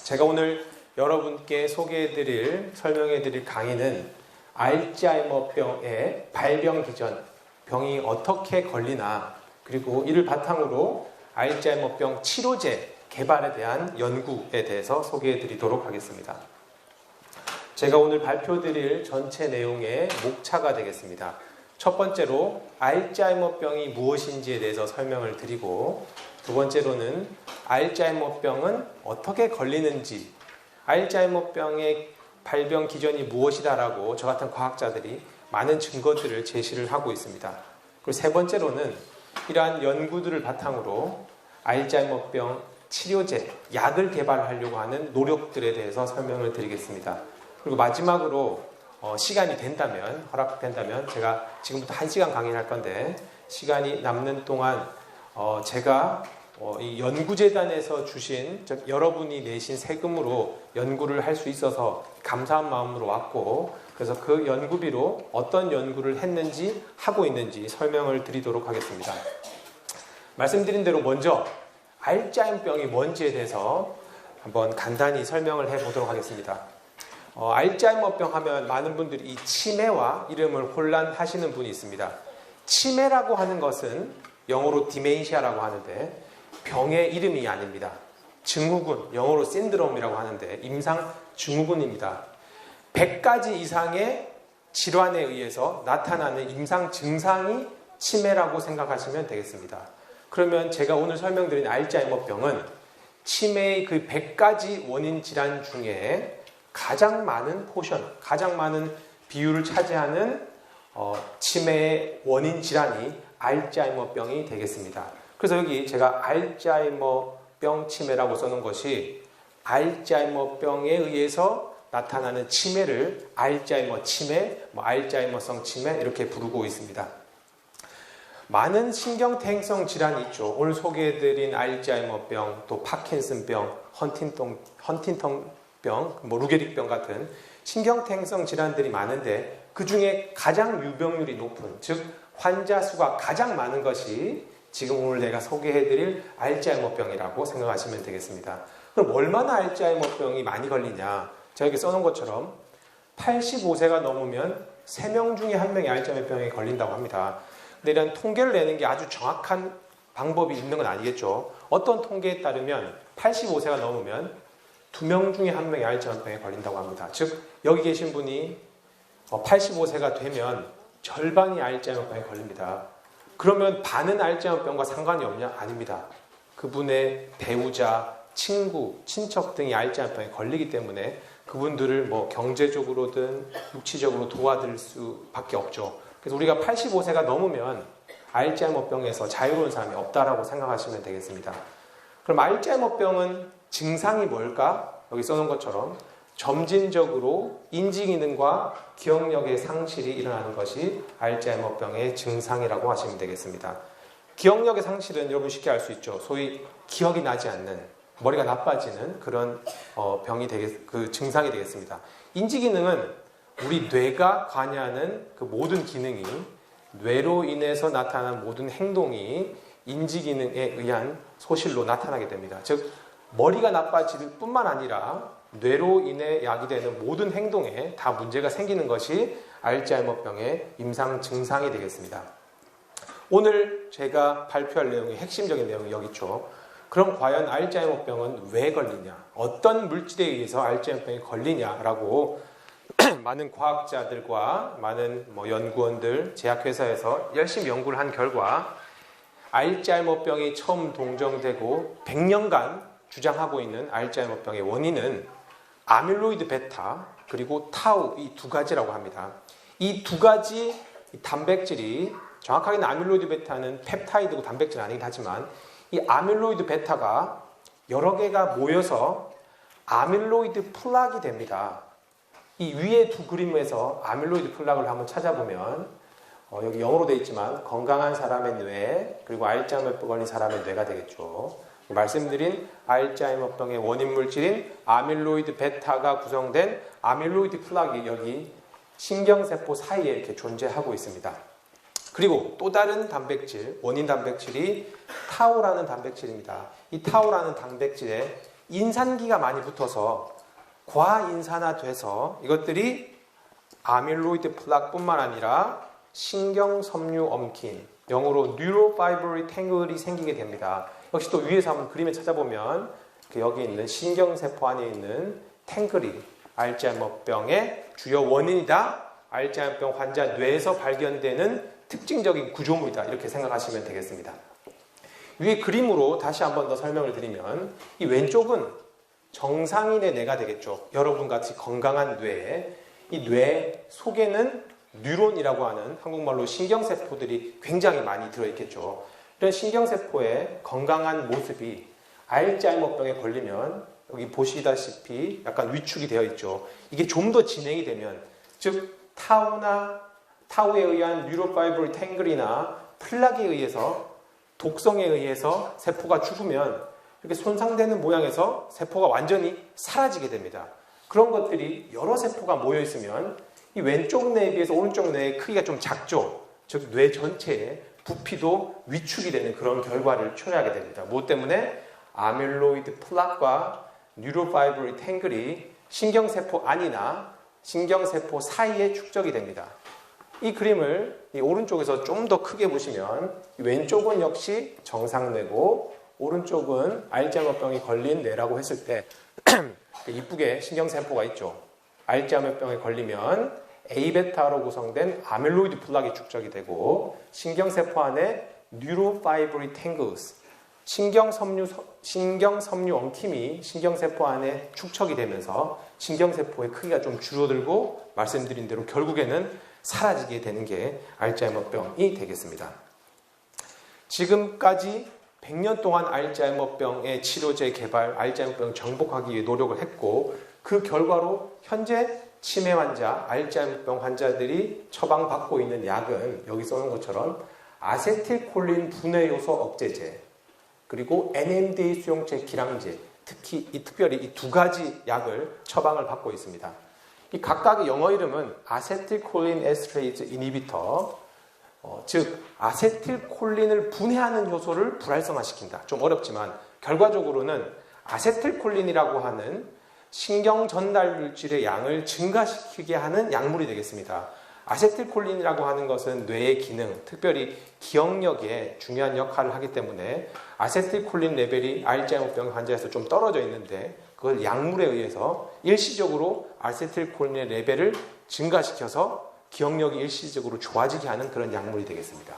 제가 오늘 여러분께 설명해드릴 강의는 알츠하이머병의 발병 기전, 병이 어떻게 걸리나, 그리고 이를 바탕으로 알츠하이머병 치료제 개발에 대한 연구에 대해서 소개해드리도록 하겠습니다. 제가 오늘 발표드릴 전체 내용의 목차가 되겠습니다. 첫 번째로 알츠하이머병이 무엇인지에 대해서 설명을 드리고, 두 번째로는 알츠하이머병은 어떻게 걸리는지, 알츠하이머병의 발병 기전이 무엇이다라고 저 같은 과학자들이 많은 증거들을 제시를 하고 있습니다. 그리고 세 번째로는 이러한 연구들을 바탕으로 알츠하이머병 치료제, 약을 개발하려고 하는 노력들에 대해서 설명을 드리겠습니다. 그리고 마지막으로 시간이 된다면, 허락된다면 제가 지금부터 1시간 강의를 할 건데, 시간이 남는 동안 제가 이 연구재단에서 주신, 즉 여러분이 내신 세금으로 연구를 할 수 있어서 감사한 마음으로 왔고, 그래서 그 연구비로 어떤 연구를 했는지, 하고 있는지 설명을 드리도록 하겠습니다. 말씀드린 대로 먼저 알츠하이머병이 뭔지에 대해서 한번 간단히 설명을 해보도록 하겠습니다. 알츠하이머병 하면 많은 분들이 이 치매와 이름을 혼란하시는 분이 있습니다. 치매라고 하는 것은 영어로 디멘시아라고 하는데 병의 이름이 아닙니다. 증후군, 영어로 신드롬이라고 하는데 임상 증후군입니다. 100가지 이상의 질환에 의해서 나타나는 임상 증상이 치매라고 생각하시면 되겠습니다. 그러면 제가 오늘 설명드린 알츠하이머병은 치매의 그 100가지 원인 질환 중에 가장 많은 포션, 가장 많은 비율을 차지하는 치매의 원인 질환이 알츠하이머병이 되겠습니다. 그래서 여기 제가 알츠하이머병 치매라고 써놓은 것이 알츠하이머병에 의해서 나타나는 치매를 알츠하이머 치매, 알츠하이머성 치매 이렇게 부르고 있습니다. 많은 신경퇴행성 질환이 있죠. 오늘 소개해드린 알츠하이머병, 또 파킨슨병, 헌팅턴병, 루게릭병 같은 신경퇴행성 질환들이 많은데 그 중에 가장 유병률이 높은, 즉 환자 수가 가장 많은 것이 지금 오늘 내가 소개해드릴 알츠하이머병이라고 생각하시면 되겠습니다. 그럼 얼마나 알츠하이머병이 많이 걸리냐? 제가 여기 써놓은 것처럼 85세가 넘으면 3명 중에 1명이 알츠하이머병에 걸린다고 합니다. 근데 이런 통계를 내는 게 아주 정확한 방법이 있는 건 아니겠죠. 어떤 통계에 따르면 85세가 넘으면 2명 중에 1명이 알츠하이머병에 걸린다고 합니다. 즉 여기 계신 분이 85세가 되면 절반이 알츠하이머병에 걸립니다. 그러면 반은 알츠하이머병과 상관이 없냐? 아닙니다. 그분의 배우자, 친구, 친척 등이 알츠하이머병에 걸리기 때문에 그분들을 경제적으로든 육체적으로 도와드릴 수밖에 없죠. 그래서 우리가 85세가 넘으면 알츠하이머병에서 자유로운 사람이 없다라고 생각하시면 되겠습니다. 그럼 알츠하이머병은 증상이 뭘까? 여기 써놓은 것처럼 점진적으로 인지기능과 기억력의 상실이 일어나는 것이 알츠하이머병의 증상이라고 하시면 되겠습니다. 기억력의 상실은 여러분 쉽게 알 수 있죠. 소위 기억이 나지 않는, 머리가 나빠지는 그런 그 증상이 되겠습니다. 인지기능은 우리 뇌가 관여하는 그 모든 기능이, 뇌로 인해서 나타나는 모든 행동이 인지기능에 의한 소실로 나타나게 됩니다. 즉 머리가 나빠질 뿐만 아니라 뇌로 인해 야기되는 모든 행동에 다 문제가 생기는 것이 알츠하이머병의 임상 증상이 되겠습니다. 오늘 제가 발표할 내용의 핵심적인 내용이 여기 있죠. 그럼 과연 알츠하이머병은 왜 걸리냐? 어떤 물질에 의해서 알츠하이머병이 걸리냐라고 많은 과학자들과 많은 연구원들, 제약회사에서 열심히 연구를 한 결과 알츠하이머병이 처음 동정되고 100년간 주장하고 있는 알츠하이머병의 원인은 아밀로이드 베타 그리고 타우, 이 두 가지라고 합니다. 이 두 가지 단백질이, 정확하게는 아밀로이드 베타는 펩타이드고 단백질은 아니긴 하지만 이 아밀로이드 베타가 여러 개가 모여서 아밀로이드 플락이 됩니다. 이 위에 두 그림에서 아밀로이드 플락을 한번 찾아보면 여기 영어로 되어 있지만 건강한 사람의 뇌, 그리고 알츠하이머병 걸린 사람의 뇌가 되겠죠. 말씀드린 알츠하이머병의 원인 물질인 아밀로이드 베타가 구성된 아밀로이드 플락이 여기 신경세포 사이에 이렇게 존재하고 있습니다. 그리고 또 다른 단백질, 원인 단백질이 타우라는 단백질입니다. 이 타우라는 단백질에 인산기가 많이 붙어서 과인산화돼서 이것들이 아밀로이드 플락뿐만 아니라 신경섬유 엉킴, 영어로 뉴로파이브리 탱글이 생기게 됩니다. 역시 또 위에서 한번 그림을 찾아보면 여기 있는 신경세포 안에 있는 탱글이 알츠하이머병의 주요 원인이다. 알츠하이머병 환자 뇌에서 발견되는 특징적인 구조물이다. 이렇게 생각하시면 되겠습니다. 위에 그림으로 다시 한번 더 설명을 드리면 이 왼쪽은 정상인의 뇌가 되겠죠. 여러분 같이 건강한 뇌, 이 뇌 속에는 뉴론이라고 하는 한국말로 신경세포들이 굉장히 많이 들어있겠죠. 이런 신경세포의 건강한 모습이 알츠하이머병에 걸리면 여기 보시다시피 약간 위축이 되어 있죠. 이게 좀 더 진행이 되면, 즉 타우에 의한 뉴로파이브리 탱글이나 플락에 의해서, 독성에 의해서 세포가 죽으면 이렇게 손상되는 모양에서 세포가 완전히 사라지게 됩니다. 그런 것들이 여러 세포가 모여 있으면 이 왼쪽 뇌에 비해서 오른쪽 뇌의 크기가 좀 작죠. 즉 뇌 전체의 부피도 위축이 되는 그런 결과를 초래하게 됩니다. 무엇 때문에? 아밀로이드 플락과 뉴로파이브리 탱글이 신경세포 안이나 신경세포 사이에 축적이 됩니다. 이 그림을 이 오른쪽에서 좀 더 크게 보시면 왼쪽은 역시 정상뇌고 오른쪽은 알츠하이머병이 걸린 뇌라고 했을 때 이쁘게 신경세포가 있죠. 알츠하이머병에 걸리면 A베타로 구성된 아밀로이드 플락이 축적이 되고 신경세포 안에 뉴로파이브리 탱글스, 신경섬유 엉킴이 신경세포 안에 축적이 되면서 신경세포의 크기가 좀 줄어들고 말씀드린 대로 결국에는 사라지게 되는 게 알츠하이머병이 되겠습니다. 지금까지 100년 동안 알츠하이머병의 치료제 개발, 알츠하이머병 정복하기 위해 노력을 했고 그 결과로 현재 치매 환자, 알츠하이머병 환자들이 처방받고 있는 약은 여기 써놓은 것처럼 아세틸콜린 분해 요소 억제제, 그리고 NMDA 수용체 기량제, 특별히 이 두 가지 약을 처방을 받고 있습니다. 이 각각의 영어 이름은 아세틸콜린 에스트레이즈 이니비터, 즉 아세틸콜린을 분해하는 효소를 불활성화시킨다. 좀 어렵지만 결과적으로는 아세틸콜린이라고 하는 신경 전달 물질의 양을 증가시키게 하는 약물이 되겠습니다. 아세틸콜린이라고 하는 것은 뇌의 기능, 특별히 기억력에 중요한 역할을 하기 때문에 아세틸콜린 레벨이 알츠하이머병 환자에서 좀 떨어져 있는데 그걸 약물에 의해서 일시적으로 아세틸콜린의 레벨을 증가시켜서 기억력이 일시적으로 좋아지게 하는 그런 약물이 되겠습니다.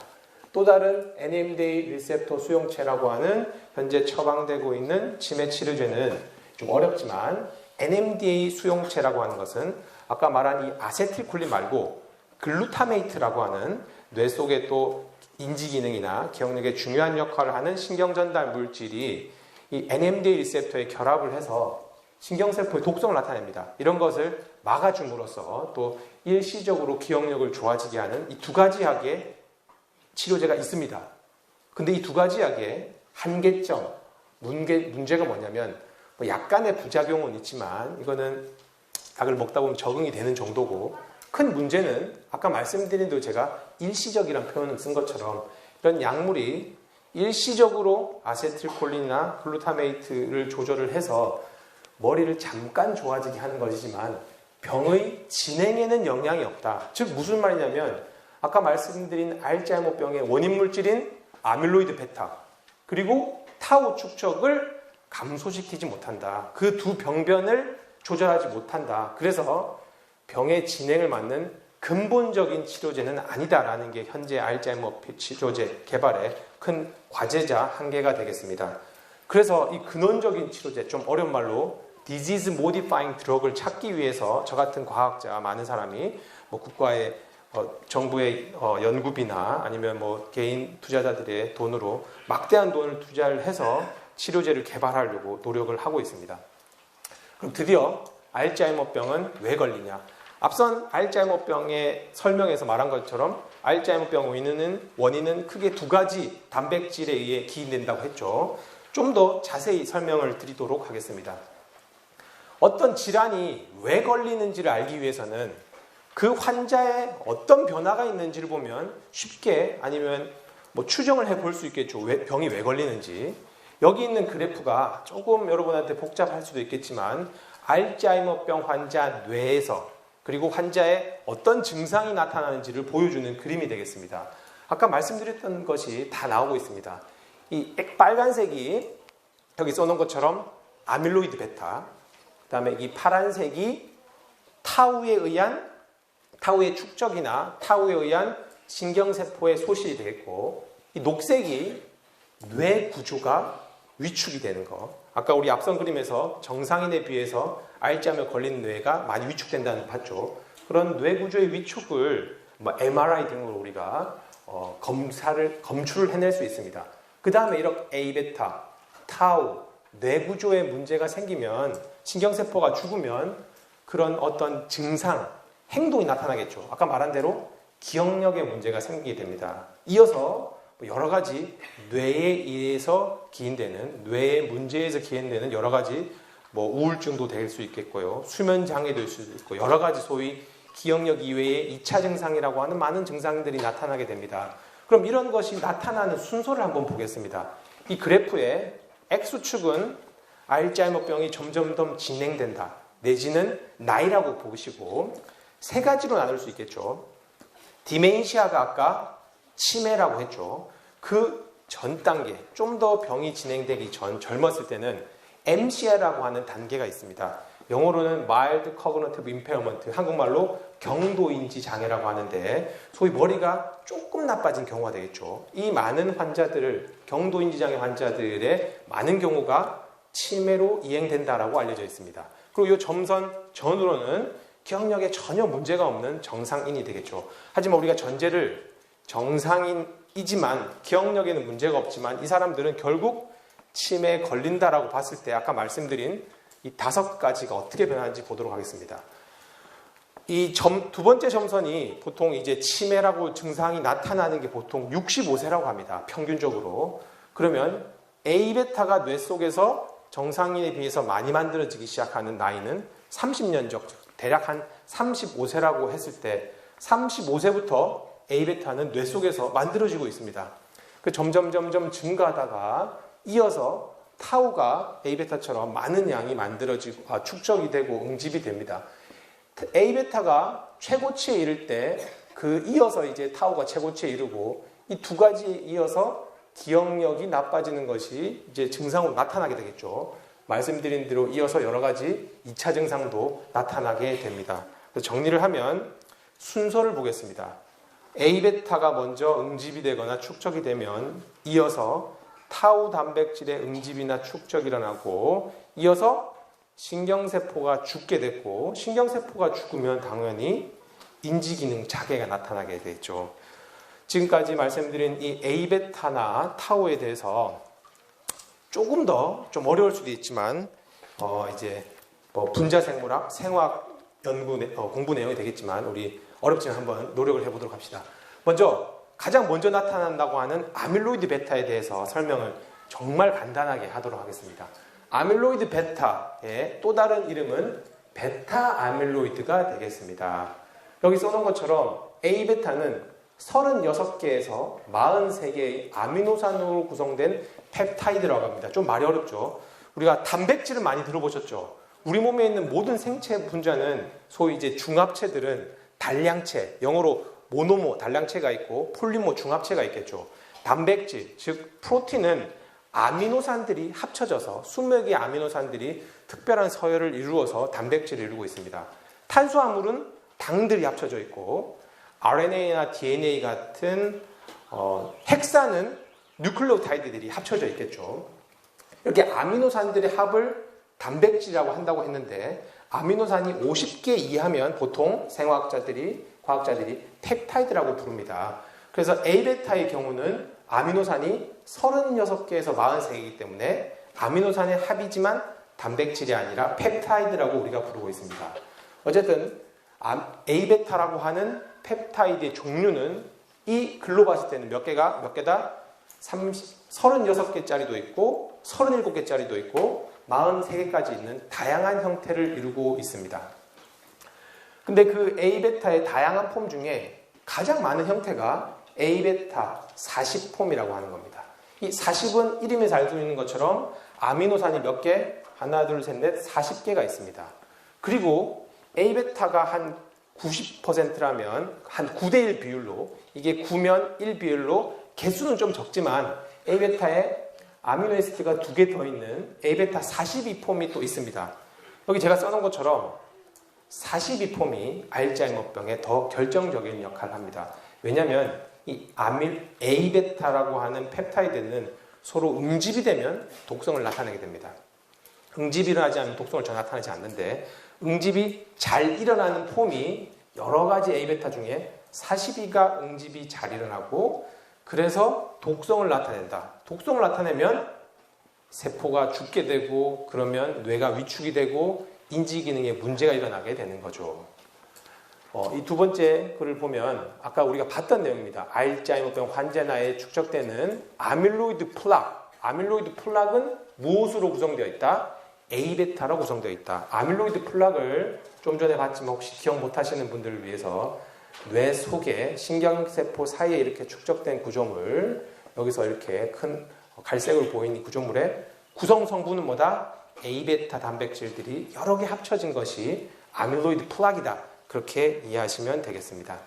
또 다른 NMDA 리셉터 수용체라고 하는 현재 처방되고 있는 치매 치료제는 좀 어렵지만 NMDA 수용체라고 하는 것은 아까 말한 이 아세틸콜린 말고 글루타메이트라고 하는 뇌 속에 또 인지 기능이나 기억력에 중요한 역할을 하는 신경 전달 물질이 이 NMDA 리셉터에 결합을 해서 신경세포의 독성을 나타냅니다. 이런 것을 막아줌으로써 또 일시적으로 기억력을 좋아지게 하는 이 두 가지 약의 치료제가 있습니다. 근데 이 두 가지 약의 한계점, 문제가 뭐냐면 약간의 부작용은 있지만 이거는 약을 먹다 보면 적응이 되는 정도고, 큰 문제는 아까 말씀드린 대로 제가 일시적이라는 표현을 쓴 것처럼 이런 약물이 일시적으로 아세틸콜린이나 글루타메이트를 조절을 해서 머리를 잠깐 좋아지게 하는 것이지만 병의 진행에는 영향이 없다. 즉 무슨 말이냐면 아까 말씀드린 알츠하이머병의 원인 물질인 아밀로이드 베타 그리고 타우 축적을 감소시키지 못한다. 그 두 병변을 조절하지 못한다. 그래서 병의 진행을 막는 근본적인 치료제는 아니다라는 게 현재 알츠하이머 치료제 개발의 큰 과제자 한계가 되겠습니다. 그래서 이 근원적인 치료제, 좀 어려운 말로 disease modifying drug을 찾기 위해서 저 같은 과학자 많은 사람이 국가의 정부의 연구비나 아니면 개인 투자자들의 돈으로 막대한 돈을 투자를 해서 치료제를 개발하려고 노력을 하고 있습니다. 그럼 드디어 알츠하이머병은 왜 걸리냐? 앞선 알츠하이머병의 설명에서 말한 것처럼 알츠하이머병 원인은 크게 두 가지 단백질에 의해 기인된다고 했죠. 좀 더 자세히 설명을 드리도록 하겠습니다. 어떤 질환이 왜 걸리는지를 알기 위해서는 그 환자의 어떤 변화가 있는지를 보면 쉽게 아니면 추정을 해볼 수 있겠죠. 병이 왜 걸리는지. 여기 있는 그래프가 조금 여러분한테 복잡할 수도 있겠지만 알츠하이머병 환자 뇌에서 그리고 환자의 어떤 증상이 나타나는지를 보여주는 그림이 되겠습니다. 아까 말씀드렸던 것이 다 나오고 있습니다. 이 빨간색이 여기 써놓은 것처럼 아밀로이드 베타, 그 다음에 이 파란색이 타우의 축적이나 타우에 의한 신경세포의 소실이 되겠고, 이 녹색이 뇌 구조가 위축이 되는 거. 아까 우리 앞선 그림에서 정상인에 비해서 알츠하이머 걸린 뇌가 많이 위축된다는 거 봤죠. 그런 뇌 구조의 위축을 MRI 등으로 우리가 검출을 해낼 수 있습니다. 그 다음에 이렇게 A베타, 타우, 뇌 구조에 문제가 생기면 신경세포가 죽으면 그런 어떤 증상, 행동이 나타나겠죠. 아까 말한 대로 기억력에 문제가 생기게 됩니다. 이어서 여러 가지 뇌에 의해서 기인되는, 뇌의 문제에서 기인되는 여러 가지 우울증도 될 수 있겠고요. 수면 장애 될 수도 있고 여러 가지 소위 기억력 이외의 2차 증상이라고 하는 많은 증상들이 나타나게 됩니다. 그럼 이런 것이 나타나는 순서를 한번 보겠습니다. 이 그래프의 X축은 알츠하이머병이 점점 더 진행된다. 내지는 나이라고 보시고 세 가지로 나눌 수 있겠죠. 디멘시아가 아까 치매라고 했죠. 그 전 단계, 좀 더 병이 진행되기 전 젊었을 때는 MCI라고 하는 단계가 있습니다. 영어로는 Mild Cognitive Impairment, 한국말로 경도인지 장애라고 하는데 소위 머리가 조금 나빠진 경우가 되겠죠. 이 많은 환자들을, 경도인지 장애 환자들의 많은 경우가 치매로 이행된다라고 알려져 있습니다. 그리고 이 점선 전으로는 기억력에 전혀 문제가 없는 정상인이 되겠죠. 하지만 우리가 전제를 정상인이지만 기억력에는 문제가 없지만 이 사람들은 결국 치매에 걸린다라고 봤을 때 아까 말씀드린 이 5가지가 어떻게 변하는지 보도록 하겠습니다. 이 두 번째 점선이 보통 이제 치매라고 증상이 나타나는 게 보통 65세라고 합니다. 평균적으로. 그러면 A베타가 뇌 속에서 정상인에 비해서 많이 만들어지기 시작하는 나이는 30년 적, 대략 한 35세라고 했을 때 35세부터 A베타는 뇌 속에서 만들어지고 있습니다. 그 점점 증가하다가 이어서 타우가 A베타처럼 많은 양이 만들어지고 축적이 되고 응집이 됩니다. A베타가 최고치에 이를 때 그 이어서 이제 타우가 최고치에 이르고 이 두 가지 이어서 기억력이 나빠지는 것이 이제 증상으로 나타나게 되겠죠. 말씀드린 대로 이어서 여러 가지 2차 증상도 나타나게 됩니다. 그래서 정리를 하면 순서를 보겠습니다. A베타가 먼저 응집이 되거나 축적이 되면 이어서 타우 단백질의 응집이나 축적이 일어나고 이어서 신경세포가 죽게 됐고 신경세포가 죽으면 당연히 인지기능 장애가 나타나게 되죠. 지금까지 말씀드린 이 A베타나 타우에 대해서 조금 더 좀 어려울 수도 있지만 이제 분자생물학, 생화학 공부 내용이 되겠지만 우리 어렵지만 한번 노력을 해보도록 합시다. 가장 먼저 나타난다고 하는 아밀로이드 베타에 대해서 설명을 정말 간단하게 하도록 하겠습니다. 아밀로이드 베타의 또 다른 이름은 베타 아밀로이드가 되겠습니다. 여기 써놓은 것처럼 A베타는 36개에서 43개의 아미노산으로 구성된 펩타이드라고 합니다. 좀 말이 어렵죠. 우리가 단백질을 많이 들어보셨죠. 우리 몸에 있는 모든 생체 분자는 소위 이제 중합체들은 단량체, 영어로 모노모 단량체가 있고 폴리모 중합체가 있겠죠. 단백질, 즉 프로틴은 아미노산들이 합쳐져서 수백 개의 아미노산들이 특별한 서열을 이루어서 단백질을 이루고 있습니다. 탄수화물은 당들이 합쳐져 있고 RNA나 DNA 같은 핵산은 뉴클레오타이드들이 합쳐져 있겠죠. 이렇게 아미노산들의 합을 단백질이라고 한다고 했는데 아미노산이 50개 이하면 보통 과학자들이 펩타이드라고 부릅니다. 그래서 A베타의 경우는 아미노산이 36개에서 43개이기 때문에 아미노산의 합이지만 단백질이 아니라 펩타이드라고 우리가 부르고 있습니다. 어쨌든 A베타라고 하는 펩타이드의 종류는 이 글로 봤을 때는 몇 개다? 36개짜리도 있고 37개짜리도 있고 43개까지 있는 다양한 형태를 이루고 있습니다. 근데 그 A베타의 다양한 폼 중에 가장 많은 형태가 A베타 40폼이라고 하는 겁니다. 이 40은 이름에서 알 수 있는 것처럼 아미노산이 몇 개? 하나, 둘, 셋, 넷, 40개가 있습니다. 그리고 A베타가 한 90%라면 한 9대1 비율로, 이게 9면 1 비율로 개수는 좀 적지만 A베타에 아미노에시드가 2개 더 있는 A베타 42폼이 또 있습니다. 여기 제가 써놓은 것처럼 42폼이 알츠하이머병에 더 결정적인 역할을 합니다. 왜냐하면 이 A베타라고 하는 펩타이드는 서로 응집이 되면 독성을 나타내게 됩니다. 응집이 일어나지 않으면 독성을 전혀 나타나지 않는데, 응집이 잘 일어나는 폼이 여러 가지 A베타 중에 42가 응집이 잘 일어나고, 그래서 독성을 나타낸다. 독성을 나타내면 세포가 죽게 되고, 그러면 뇌가 위축이 되고 인지 기능에 문제가 일어나게 되는 거죠. 이 두 번째 글을 보면 아까 우리가 봤던 내용입니다. 알츠하이머병 환자나에 축적되는 아밀로이드 플락. 아밀로이드 플락은 무엇으로 구성되어 있다? A베타로 구성되어 있다. 아밀로이드 플락을 좀 전에 봤지만 혹시 기억 못하시는 분들을 위해서 뇌 속에 신경세포 사이에 이렇게 축적된 구조물, 여기서 이렇게 큰 갈색으로 보이는 이 구조물의 구성 성분은 뭐다? A베타 단백질들이 여러 개 합쳐진 것이 아밀로이드 플락이다. 그렇게 이해하시면 되겠습니다.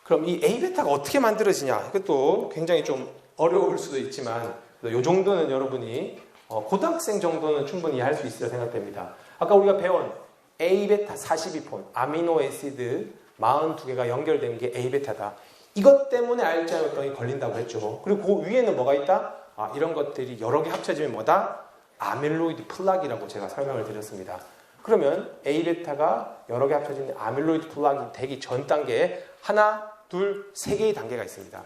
그럼 이 A베타가 어떻게 만들어지냐? 이것도 굉장히 좀 어려울 수도 있지만 이 정도는 여러분이 고등학생 정도는 충분히 이해할 수 있으리라 생각됩니다. 아까 우리가 배운 A베타 42폼, 아미노에시드 42개가 연결된 게 A베타다. 이것 때문에 알츠하이머병이 걸린다고 했죠. 그리고 그 위에는 뭐가 있다? 이런 것들이 여러 개 합쳐지면 뭐다? 아밀로이드 플락이라고 제가 설명을 드렸습니다. 그러면 A베타가 여러 개 합쳐진 아밀로이드 플락이 되기 전 단계에 하나, 둘, 세 개의 단계가 있습니다.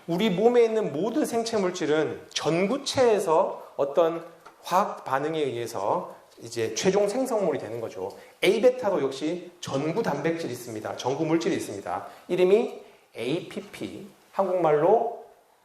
우리 몸에 있는 모든 생체 물질은 전구체에서 어떤 화학 반응에 의해서 이제 최종 생성물이 되는 거죠. A베타도 역시 전구 단백질이 있습니다. 전구 물질이 있습니다. 이름이 APP, 한국말로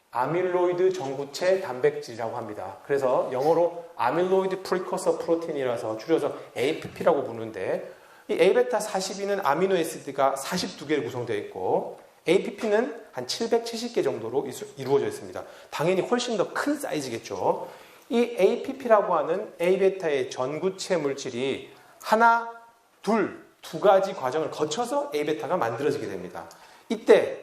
아밀로이드 전구체 단백질이라고 합니다. 그래서 영어로 아밀로이드 프리커서 프로틴이라서 줄여서 APP라고 부르는데, 이 A베타 42는 아미노에시드가 42개로 구성되어 있고 APP는 한 770개 정도로 이루어져 있습니다. 당연히 훨씬 더 큰 사이즈겠죠. 이 APP라고 하는 A베타의 전구체 물질이 하나, 두 가지 과정을 거쳐서 A베타가 만들어지게 됩니다. 이때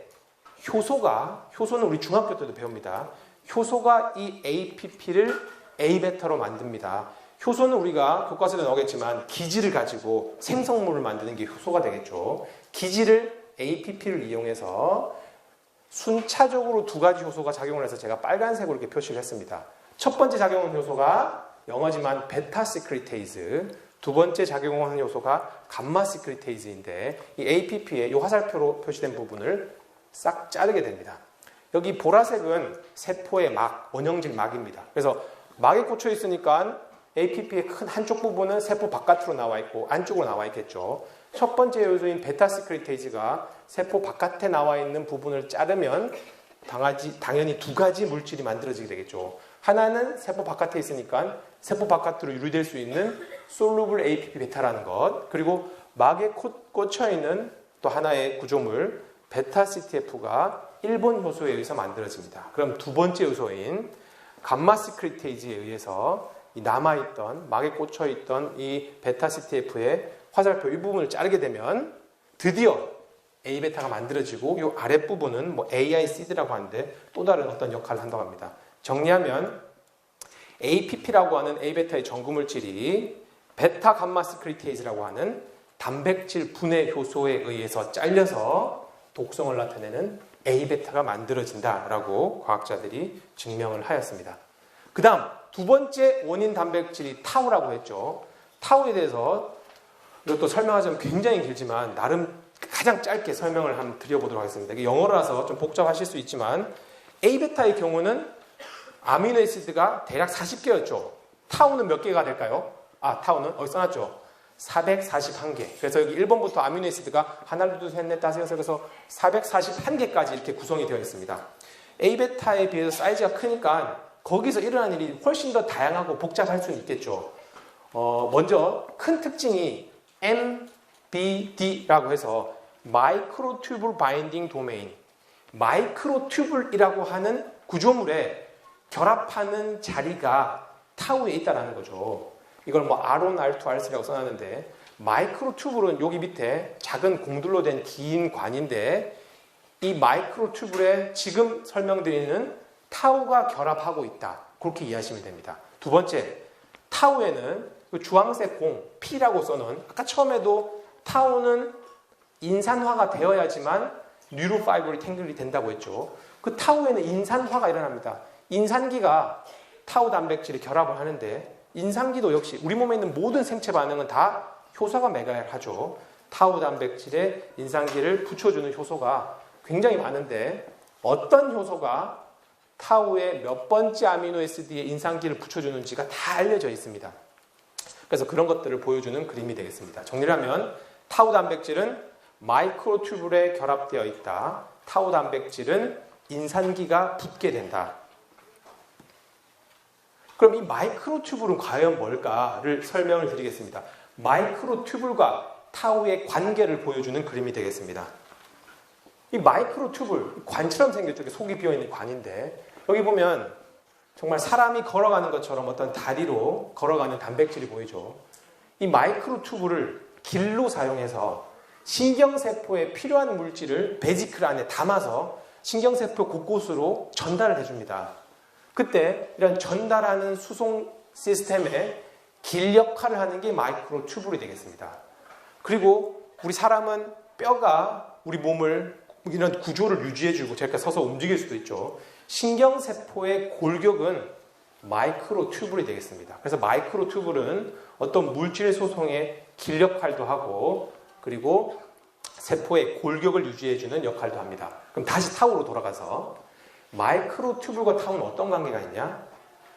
효소는 우리 중학교 때도 배웁니다. 효소가 이 APP를 A베타로 만듭니다. 효소는 우리가 교과서에 나오겠지만 기질을 가지고 생성물을 만드는 게 효소가 되겠죠. 기질을 APP를 이용해서 순차적으로 두 가지 효소가 작용을 해서 제가 빨간색으로 이렇게 표시를 했습니다. 첫 번째 작용하는 효소가 영어지만 베타 시크리테이즈, 두 번째 작용하는 효소가 감마 시크리테이즈인데, 이 APP의 이 화살표로 표시된 부분을 싹 자르게 됩니다. 여기 보라색은 세포의 막, 원형질 막입니다. 그래서 막에 꽂혀 있으니까 APP의 큰 한쪽 부분은 세포 바깥으로 나와 있고 안쪽으로 나와 있겠죠. 첫 번째 요소인 베타 시크리테이즈가 세포 바깥에 나와 있는 부분을 자르면 당연히 두 가지 물질이 만들어지게 되겠죠. 하나는 세포 바깥에 있으니까 세포 바깥으로 유리될 수 있는 솔루블 APP 베타라는 것, 그리고 막에 꽂혀 있는 또 하나의 구조물 베타 CTF가 1번 효소에 의해서 만들어집니다. 그럼 두 번째 요소인 감마 시크리테이즈에 의해서 남아있던, 막에 꽂혀있던 이 베타 CTF의 화살표 이 부분을 자르게 되면 드디어 A베타가 만들어지고, 이 아랫부분은 AICD라고 하는데 또 다른 어떤 역할을 한다고 합니다. 정리하면 APP라고 하는 A베타의 전구물질이 베타 감마 시크리테이즈라고 하는 단백질 분해 효소에 의해서 잘려서 독성을 나타내는 A베타가 만들어진다라고 과학자들이 증명을 하였습니다. 그 다음 두 번째 원인 단백질이 타우라고 했죠. 타우에 대해서 이것도 설명하자면 굉장히 길지만 나름 가장 짧게 설명을 한번 드려보도록 하겠습니다. 이게 영어라서 좀 복잡하실 수 있지만 A베타의 경우는 아미노에시드가 대략 40개였죠. 타우는 몇 개가 될까요? 타우는 어디 써놨죠? 441개. 그래서 여기 1번부터 아미노에시드가 하나, 둘, 셋, 넷, 다섯, 여섯, 그래서 441개까지 이렇게 구성이 되어 있습니다. A베타에 비해서 사이즈가 크니까 거기서 일어나는 일이 훨씬 더 다양하고 복잡할 수는 있겠죠. 먼저 큰 특징이 MBD라고 해서 마이크로튜블 바인딩 도메인. 마이크로튜블이라고 하는 구조물에 결합하는 자리가 타우에 있다는 거죠. 이걸 뭐 R1, R2, R3라고 써놨는데 마이크로튜블은 여기 밑에 작은 공들로 된 긴 관인데 이 마이크로튜블에 지금 설명드리는 타우가 결합하고 있다. 그렇게 이해하시면 됩니다. 두 번째, 타우에는 그 주황색 공, P라고 써놓은 아까 처음에도 타우는 인산화가 되어야지만 뉴로파이브리 탱글이 된다고 했죠. 그 타우에는 인산화가 일어납니다. 인산기가 타우 단백질이 결합을 하는데 인산기도 역시 우리 몸에 있는 모든 생체 반응은 다 효소가 메가하죠. 타우 단백질에 인산기를 붙여주는 효소가 굉장히 많은데 어떤 효소가 타우의 몇 번째 아미노애시드에 인산기를 붙여주는지가 다 알려져 있습니다. 그래서 그런 것들을 보여주는 그림이 되겠습니다. 정리를 하면 타우 단백질은 마이크로튜블에 결합되어 있다. 타우 단백질은 인산기가 붙게 된다. 그럼 이 마이크로튜블은 과연 뭘까를 설명을 드리겠습니다. 마이크로튜블과 타우의 관계를 보여주는 그림이 되겠습니다. 이 마이크로튜블, 관처럼 생겼죠. 속이 비어있는 관인데 여기 보면 정말 사람이 걸어가는 것처럼 어떤 다리로 걸어가는 단백질이 보이죠. 이 마이크로튜블을 길로 사용해서 신경세포에 필요한 물질을 베지클 안에 담아서 신경세포 곳곳으로 전달을 해줍니다. 그때 이런 전달하는 수송 시스템의 길 역할을 하는 게 마이크로튜블이 되겠습니다. 그리고 우리 사람은 뼈가 우리 몸을 이런 구조를 유지해주고 저렇게 서서 움직일 수도 있죠. 신경세포의 골격은 마이크로튜블이 되겠습니다. 그래서 마이크로튜블은 어떤 물질 소송의 길 역할도 하고 그리고 세포의 골격을 유지해주는 역할도 합니다. 그럼 다시 타우로 돌아가서 마이크로튜블과 타우는 어떤 관계가 있냐?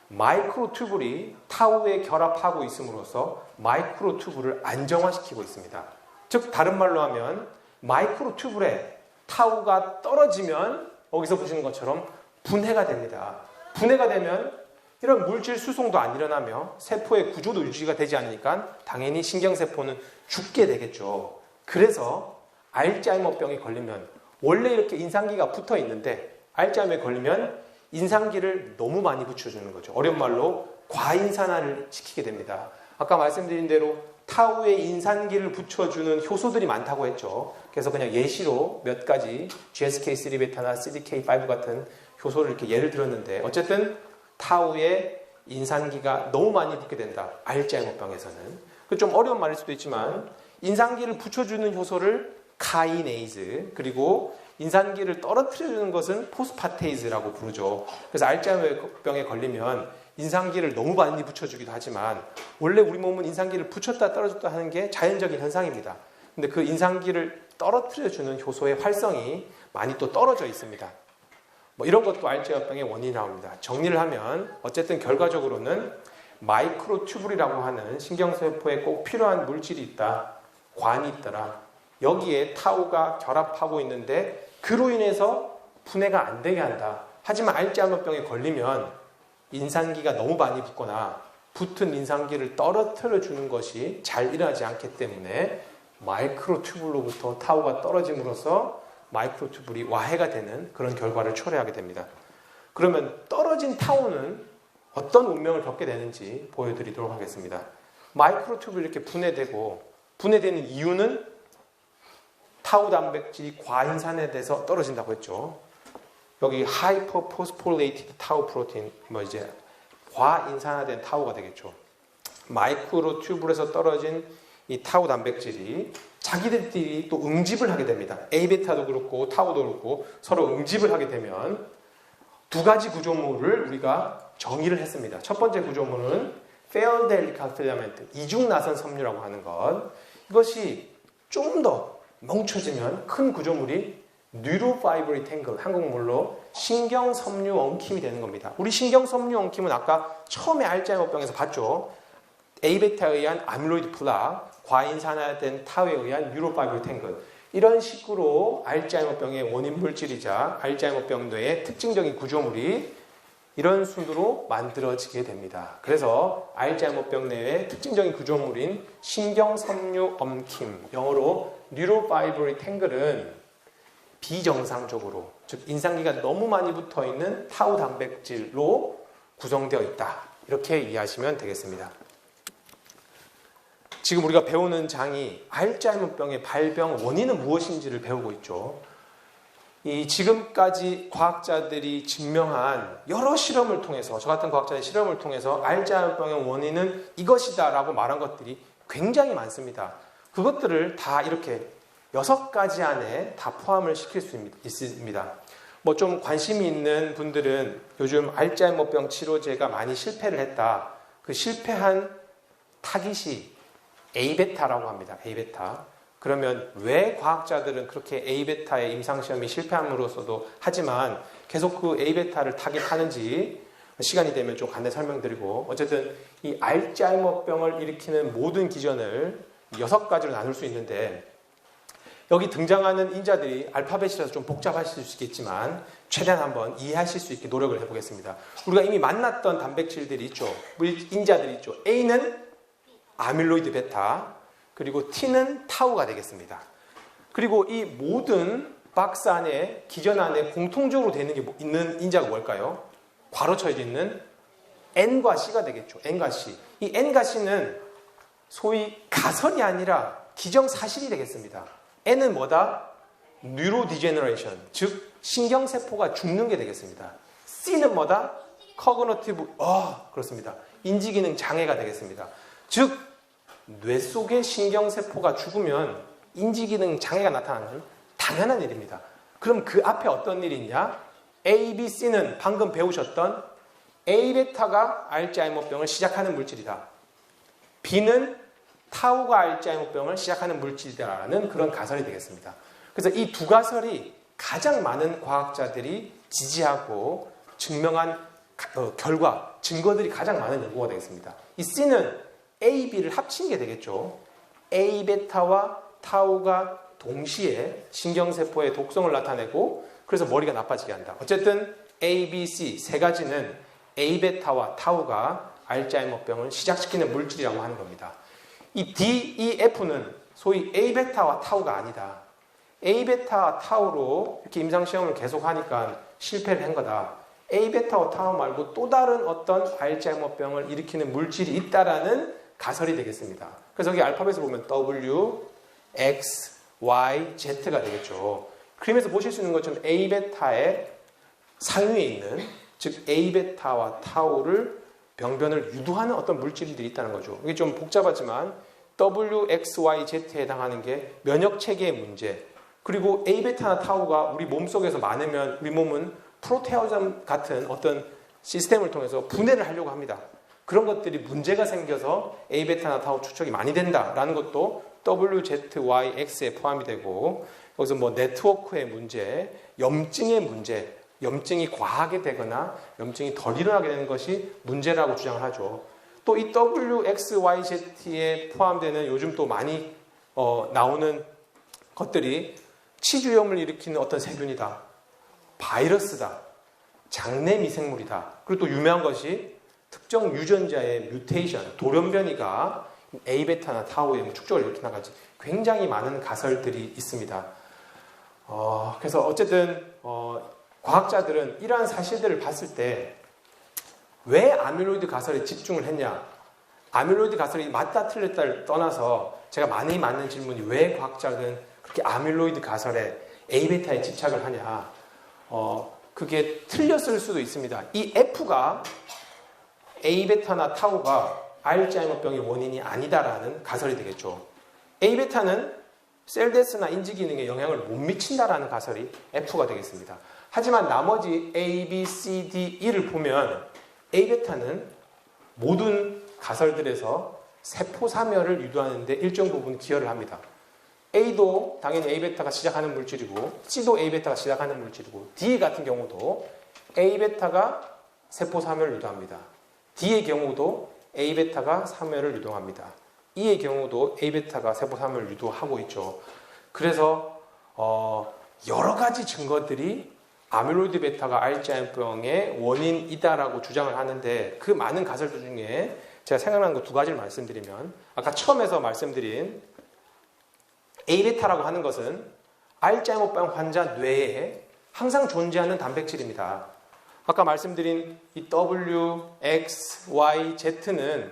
마이크로튜블이 타우에 결합하고 있음으로써 마이크로튜블을 안정화시키고 있습니다. 즉 다른 말로 하면 마이크로튜블에 타우가 떨어지면 여기서 보시는 것처럼 분해가 됩니다. 분해가 되면 이런 물질 수송도 안 일어나며 세포의 구조도 유지가 되지 않으니까 당연히 신경세포는 죽게 되겠죠. 그래서 알츠하이머병에 걸리면 원래 이렇게 인산기가 붙어 있는데 알츠하이머에 걸리면 인산기를 너무 많이 붙여주는 거죠. 어려운 말로 과인산화를 시키게 됩니다. 아까 말씀드린 대로 타우에 인산기를 붙여주는 효소들이 많다고 했죠. 그래서 그냥 예시로 몇 가지 GSK3베타나 CDK5 같은 효소를 이렇게 예를 들었는데 어쨌든 타우에 인산기가 너무 많이 붙게 된다. 알츠하이머병에서는. 좀 어려운 말일 수도 있지만 인산기를 붙여주는 효소를 카이네이즈 그리고 인산기를 떨어뜨려주는 것은 포스파테이즈라고 부르죠. 그래서 알츠하이머병에 걸리면 인산기를 너무 많이 붙여주기도 하지만 원래 우리 몸은 인산기를 붙였다 떨어졌다 하는 게 자연적인 현상입니다. 근데 그 인산기를 떨어뜨려주는 효소의 활성이 많이 또 떨어져 있습니다. 뭐 이런 것도 알츠하이머병의 원인이 나옵니다. 정리를 하면 어쨌든 결과적으로는 마이크로튜블이라고 하는 신경세포에 꼭 필요한 물질이 있다. 관이 있더라. 여기에 타우가 결합하고 있는데 그로 인해서 분해가 안 되게 한다. 하지만 알츠하이머병에 걸리면 인산기가 너무 많이 붙거나 붙은 인산기를 떨어뜨려 주는 것이 잘 일어나지 않기 때문에 마이크로튜블로부터 타우가 떨어짐으로써 마이크로튜블이 와해가 되는 그런 결과를 초래하게 됩니다. 그러면 떨어진 타우는 어떤 운명을 겪게 되는지 보여드리도록 하겠습니다. 마이크로튜블이 이렇게 분해되는 이유는 타우 단백질이 과인산화돼서 떨어진다고 했죠. 여기 하이퍼포스폴레이티드 타우 프로틴, 이제 과인산화된 타우가 되겠죠. 마이크로튜블에서 떨어진 이 타우 단백질이 자기들끼리 또 응집을 하게 됩니다. A베타도 그렇고 타우도 그렇고 서로 응집을 하게 되면 두 가지 구조물을 우리가 정의를 했습니다. 첫 번째 구조물은 페어드 헬리칼 필라멘트, 이중나선 섬유라고 하는 것. 이것이 좀 더 뭉쳐지면 큰 구조물이 뉴로파이브리 탱글, 한국말로 신경섬유 엉킴이 되는 겁니다. 우리 신경섬유 엉킴은 아까 처음에 알츠하이머병에서 봤죠. A베타에 의한 아밀로이드 플락, 과인산화된 타우에 의한 뉴로파이브리 탱글. 이런 식으로 알츠하이머병의 원인 물질이자 알츠하이머병 뇌의 특징적인 구조물이 이런 순으로 만들어지게 됩니다. 그래서 알츠하이머병 뇌의 특징적인 구조물인 신경섬유 엉킴, 영어로 뉴로파이브리 탱글은 비정상적으로 즉 인상기가 너무 많이 붙어 있는 타우 단백질로 구성되어 있다. 이렇게 이해하시면 되겠습니다. 지금 우리가 배우는 장이 알츠하이머병의 발병 원인은 무엇인지를 배우고 있죠. 이 지금까지 과학자들이 증명한 여러 실험을 통해서, 저 같은 과학자의 실험을 통해서 알츠하이머병의 원인은 이것이다 라고 말한 것들이 굉장히 많습니다. 그것들을 다 이렇게 6가지 안에 다 포함을 시킬 수 있습니다. 뭐 좀 관심이 있는 분들은 요즘 알츠하이머병 치료제가 많이 실패를 했다. 그 실패한 타깃이 A베타라고 합니다. A베타. 그러면 왜 과학자들은 그렇게 A베타의 임상시험이 실패함으로써도 하지만 계속 그 A베타를 타깃하는지 시간이 되면 좀 간단히 설명드리고, 어쨌든 이 알츠하이머병을 일으키는 모든 기전을 6가지로 나눌 수 있는데, 여기 등장하는 인자들이 알파벳이라서 좀 복잡하실 수 있겠지만 최대한 한번 이해하실 수 있게 노력을 해보겠습니다. 우리가 이미 만났던 단백질들이 있죠. 인자들이 있죠. A는 아밀로이드 베타, 그리고 T는 타우가 되겠습니다. 그리고 이 모든 박스 안에, 기전 안에 공통적으로 되는 게 있는 인자가 뭘까요? 괄호 쳐져 있는 N과 C가 되겠죠. N과 C. 이 N과 C는 소위 가설이 아니라 기정사실이 되겠습니다. N은 뭐다? 뉴로디제너레이션, 즉 신경세포가 죽는 게 되겠습니다. C는 뭐다? 커그너티브, 그렇습니다. 인지기능 장애가 되겠습니다. 즉 뇌 속의 신경세포가 죽으면 인지기능 장애가 나타나는 당연한 일입니다. 그럼 그 앞에 어떤 일이 있냐? A, B, C는 방금 배우셨던 A베타가 알츠하이머병을 시작하는 물질이다. B는 타우가 알츠하이머병을 시작하는 물질이다라는 그런 가설이 되겠습니다. 그래서 이 두 가설이 가장 많은 과학자들이 지지하고 증명한 결과, 증거들이 가장 많은 연구가 되겠습니다. 이 C는 A, B를 합친 게 되겠죠. A베타와 타우가 동시에 신경세포의 독성을 나타내고 그래서 머리가 나빠지게 한다. 어쨌든 A, B, C 세 가지는 A베타와 타우가 알츠하이머병을 시작시키는 물질이라고 하는 겁니다. 이 D, E, F는 소위 A베타와 타우가 아니다. A베타와 타우로 이렇게 임상시험을 계속하니까 실패를 한 거다. A베타와 타우 말고 또 다른 어떤 알츠하이머병을 일으키는 물질이 있다라는 가설이 되겠습니다. 그래서 여기 알파벳을 보면 W, X, Y, Z가 되겠죠. 그림에서 보실 수 있는 것처럼 A베타의 상위에 있는, 즉 A베타와 타우를 병변을 유도하는 어떤 물질들이 있다는 거죠. 이게 좀 복잡하지만 W, X, Y, Z에 해당하는 게 면역체계의 문제, 그리고 A베타나 타우가 우리 몸속에서 많으면 우리 몸은 프로테오점 같은 어떤 시스템을 통해서 분해를 하려고 합니다. 그런 것들이 문제가 생겨서 A베타나 타우 축적이 많이 된다라는 것도 W, Z, Y, X에 포함이 되고, 여기서 뭐 네트워크의 문제, 염증의 문제, 염증이 과하게 되거나 염증이 덜 일어나게 되는 것이 문제라고 주장을 하죠. 또 이 W, X, Y, Z에 포함되는 요즘 또 많이 나오는 것들이 치주염을 일으키는 어떤 세균이다, 바이러스다, 장내 미생물이다. 그리고 또 유명한 것이 특정 유전자의 뮤테이션, 돌연변이가 A베타나 타우의 축적을 일으키는 까지 굉장히 많은 가설들이 있습니다. 그래서 어쨌든 과학자들은 이러한 사실들을 봤을 때 왜 아밀로이드 가설에 집중을 했냐? 아밀로이드 가설이 맞다 틀렸다를 떠나서 제가 많이 맞는 질문이 왜 과학자들은 그렇게 아밀로이드 가설에 A베타에 집착을 하냐? 그게 틀렸을 수도 있습니다. 이 F가 A베타나 타우가 알츠하이머병의 원인이 아니다라는 가설이 되겠죠. A베타는 셀데스나 인지기능에 영향을 못 미친다라는 가설이 F가 되겠습니다. 하지만 나머지 A, B, C, D, E를 보면 A베타는 모든 가설들에서 세포사멸을 유도하는 데 일정 부분 기여를 합니다. A도 당연히 A베타가 시작하는 물질이고 C도 A베타가 시작하는 물질이고 D 같은 경우도 A베타가 세포사멸을 유도합니다. D의 경우도 A베타가 사멸을 유도합니다. E의 경우도 A베타가 세포사멸을 유도하고 있죠. 그래서 여러 가지 증거들이 아밀로이드 베타가 알츠하이머병의 원인이다라고 주장을 하는데, 그 많은 가설들 중에 제가 생각나는 거 두 가지를 말씀드리면, 아까 처음에서 말씀드린 A베타라고 하는 것은 알츠하이머병 환자 뇌에 항상 존재하는 단백질입니다. 아까 말씀드린 이 W, X, Y, Z는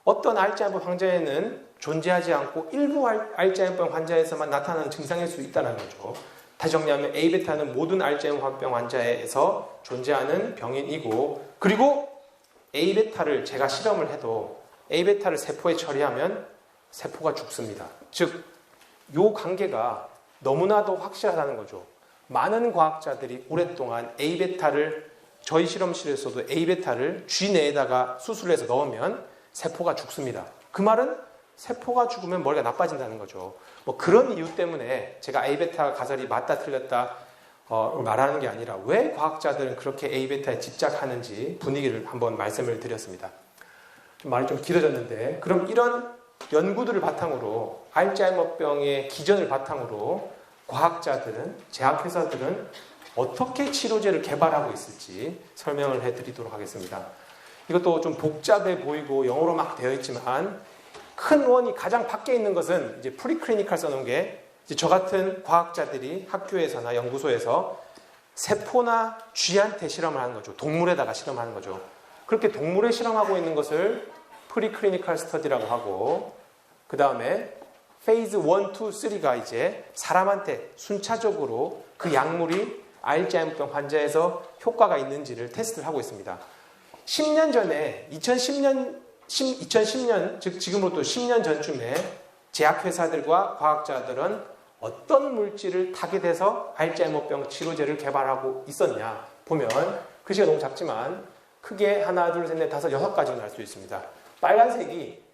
어떤 알츠하이머 환자에는 존재하지 않고 일부 알츠하이머병 환자에서만 나타나는 증상일 수 있다는 거죠. 다시 정리하면 A베타는 모든 알츠하이머병 환자에서 존재하는 병인이고, 그리고 A베타를 제가 실험을 해도 A베타를 세포에 처리하면 세포가 죽습니다. 즉, 이 관계가 너무나도 확실하다는 거죠. 많은 과학자들이 오랫동안 A베타를, 저희 실험실에서도 A베타를 쥐 내에다가 수술해서 넣으면 세포가 죽습니다. 그 말은 세포가 죽으면 머리가 나빠진다는 거죠. 뭐 그런 이유 때문에 제가 A베타 가설이 맞다 틀렸다 말하는 게 아니라 왜 과학자들은 그렇게 A베타에 집착하는지 분위기를 한번 말씀을 드렸습니다. 말이 좀 길어졌는데, 그럼 이런 연구들을 바탕으로, 알츠하이머병의 기전을 바탕으로 과학자들은, 제약회사들은 어떻게 치료제를 개발하고 있을지 설명을 해드리도록 하겠습니다. 이것도 좀 복잡해 보이고 영어로 막 되어 있지만, 큰 원이 가장 밖에 있는 것은 이제 프리클리니컬 써놓은 게, 이제 저 같은 과학자들이 학교에서나 연구소에서 세포나 쥐한테 실험을 하는 거죠. 동물에다가 실험하는 거죠. 그렇게 동물에 실험하고 있는 것을 프리클리니컬 스터디라고 하고, 그 다음에 페이즈 1, 2, 3가 이제 사람한테 순차적으로 그 약물이 알츠하이머병 환자에서 효과가 있는지를 테스트를 하고 있습니다. 10년 전에 2010년, 즉 지금으로부터 10년 전쯤에 제약회사들과 과학자들은 어떤 물질을 타겟해서 알츠하이머병 치료제를 개발하고 있었냐 보면, 글씨가 너무 작지만 크게 하나, 둘, 셋, 넷, 다섯, 6가지로 날 수 있습니다. 빨간색이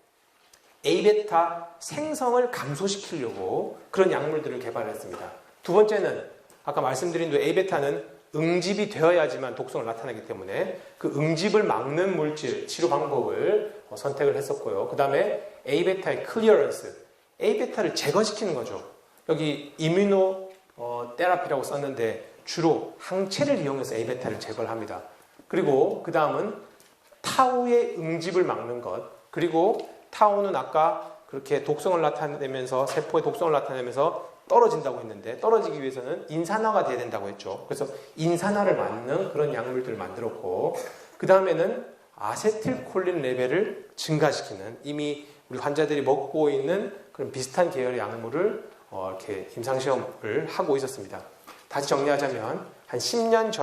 A베타 생성을 감소시키려고 그런 약물들을 개발했습니다. 두 번째는 아까 말씀드린 대로 A베타는 응집이 되어야지만 독성을 나타내기 때문에 그 응집을 막는 물질, 치료 방법을 선택을 했었고요. 그 다음에 A베타의 클리어런스, A베타를 제거시키는 거죠. 여기 이뮤노 테라피라고 썼는데 주로 항체를 이용해서 A베타를 제거를 합니다. 그리고 그 다음은 타우의 응집을 막는 것, 그리고 타우는 아까 그렇게 독성을 나타내면서, 세포의 독성을 나타내면서 떨어진다고 했는데, 떨어지기 위해서는 인산화가 돼야 된다고 했죠. 그래서 인산화를 막는 그런 약물들을 만들었고, 그 다음에는 아세틸콜린 레벨을 증가시키는, 이미 우리 환자들이 먹고 있는 그런 비슷한 계열의 약물을 이렇게 임상시험을 하고 있었습니다. 다시 정리하자면 한 10년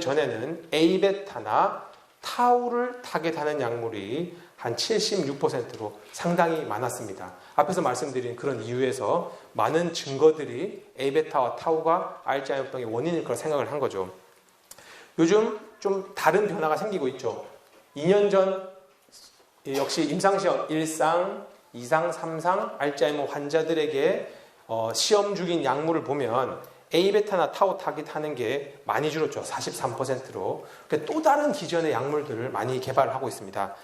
전에는 A베타나 타우를 타겟하는 약물이 한 76%로 상당히 많았습니다. 앞에서 말씀드린 그런 이유에서 많은 증거들이 A베타와 타우가 알츠하이머병의 원인일 거라 생각을 한 거죠. 요즘 좀 다른 변화가 생기고 있죠. 2년 전 역시 임상시험 1상, 2상, 3상 알츠하이머 환자들에게 시험 중인 약물을 보면 A베타나 타우 타깃하는 게 많이 줄었죠. 43%로. 또 다른 기존의 약물들을 많이 개발하고 있습니다.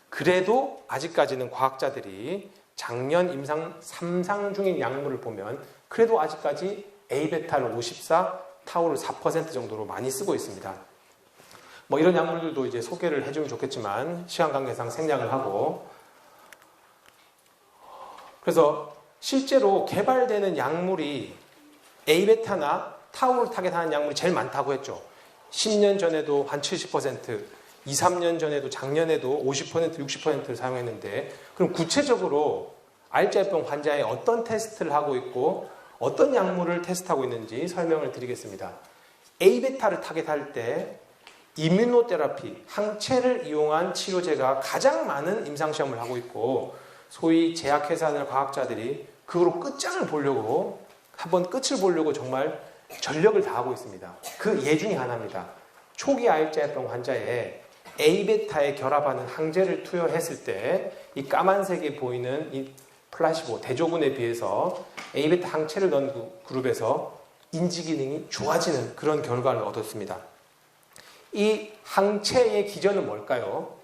그래도 아직까지는 과학자들이 작년 임상 3상 중인 약물을 보면 그래도 아직까지 A베타를 54, 타우를 4% 정도로 많이 쓰고 있습니다. 뭐 이런 약물들도 이제 소개를 해주면 좋겠지만 시간 관계상 생략을 하고, 그래서 실제로 개발되는 약물이 A베타나 타우를 타겟하는 약물이 제일 많다고 했죠. 10년 전에도 한 70%, 2, 3년 전에도 작년에도 50%, 60%를 사용했는데, 그럼 구체적으로 알츠하이머병 환자에 어떤 테스트를 하고 있고 어떤 약물을 테스트하고 있는지 설명을 드리겠습니다. A베타를 타겟할 때 이뮤노테라피, 항체를 이용한 치료제가 가장 많은 임상시험을 하고 있고, 소위 제약회사나 과학자들이 그거로 끝장을 보려고, 한번 끝을 보려고 정말 전력을 다하고 있습니다. 그 예 중에 하나입니다. 초기 알츠하이머병 환자에 A베타에 결합하는 항제를 투여했을 때 이 까만색에 보이는 이 플라시보, 대조군에 비해서 A베타 항체를 넣은 그룹에서 인지기능이 좋아지는 그런 결과를 얻었습니다. 이 항체의 기전은 뭘까요?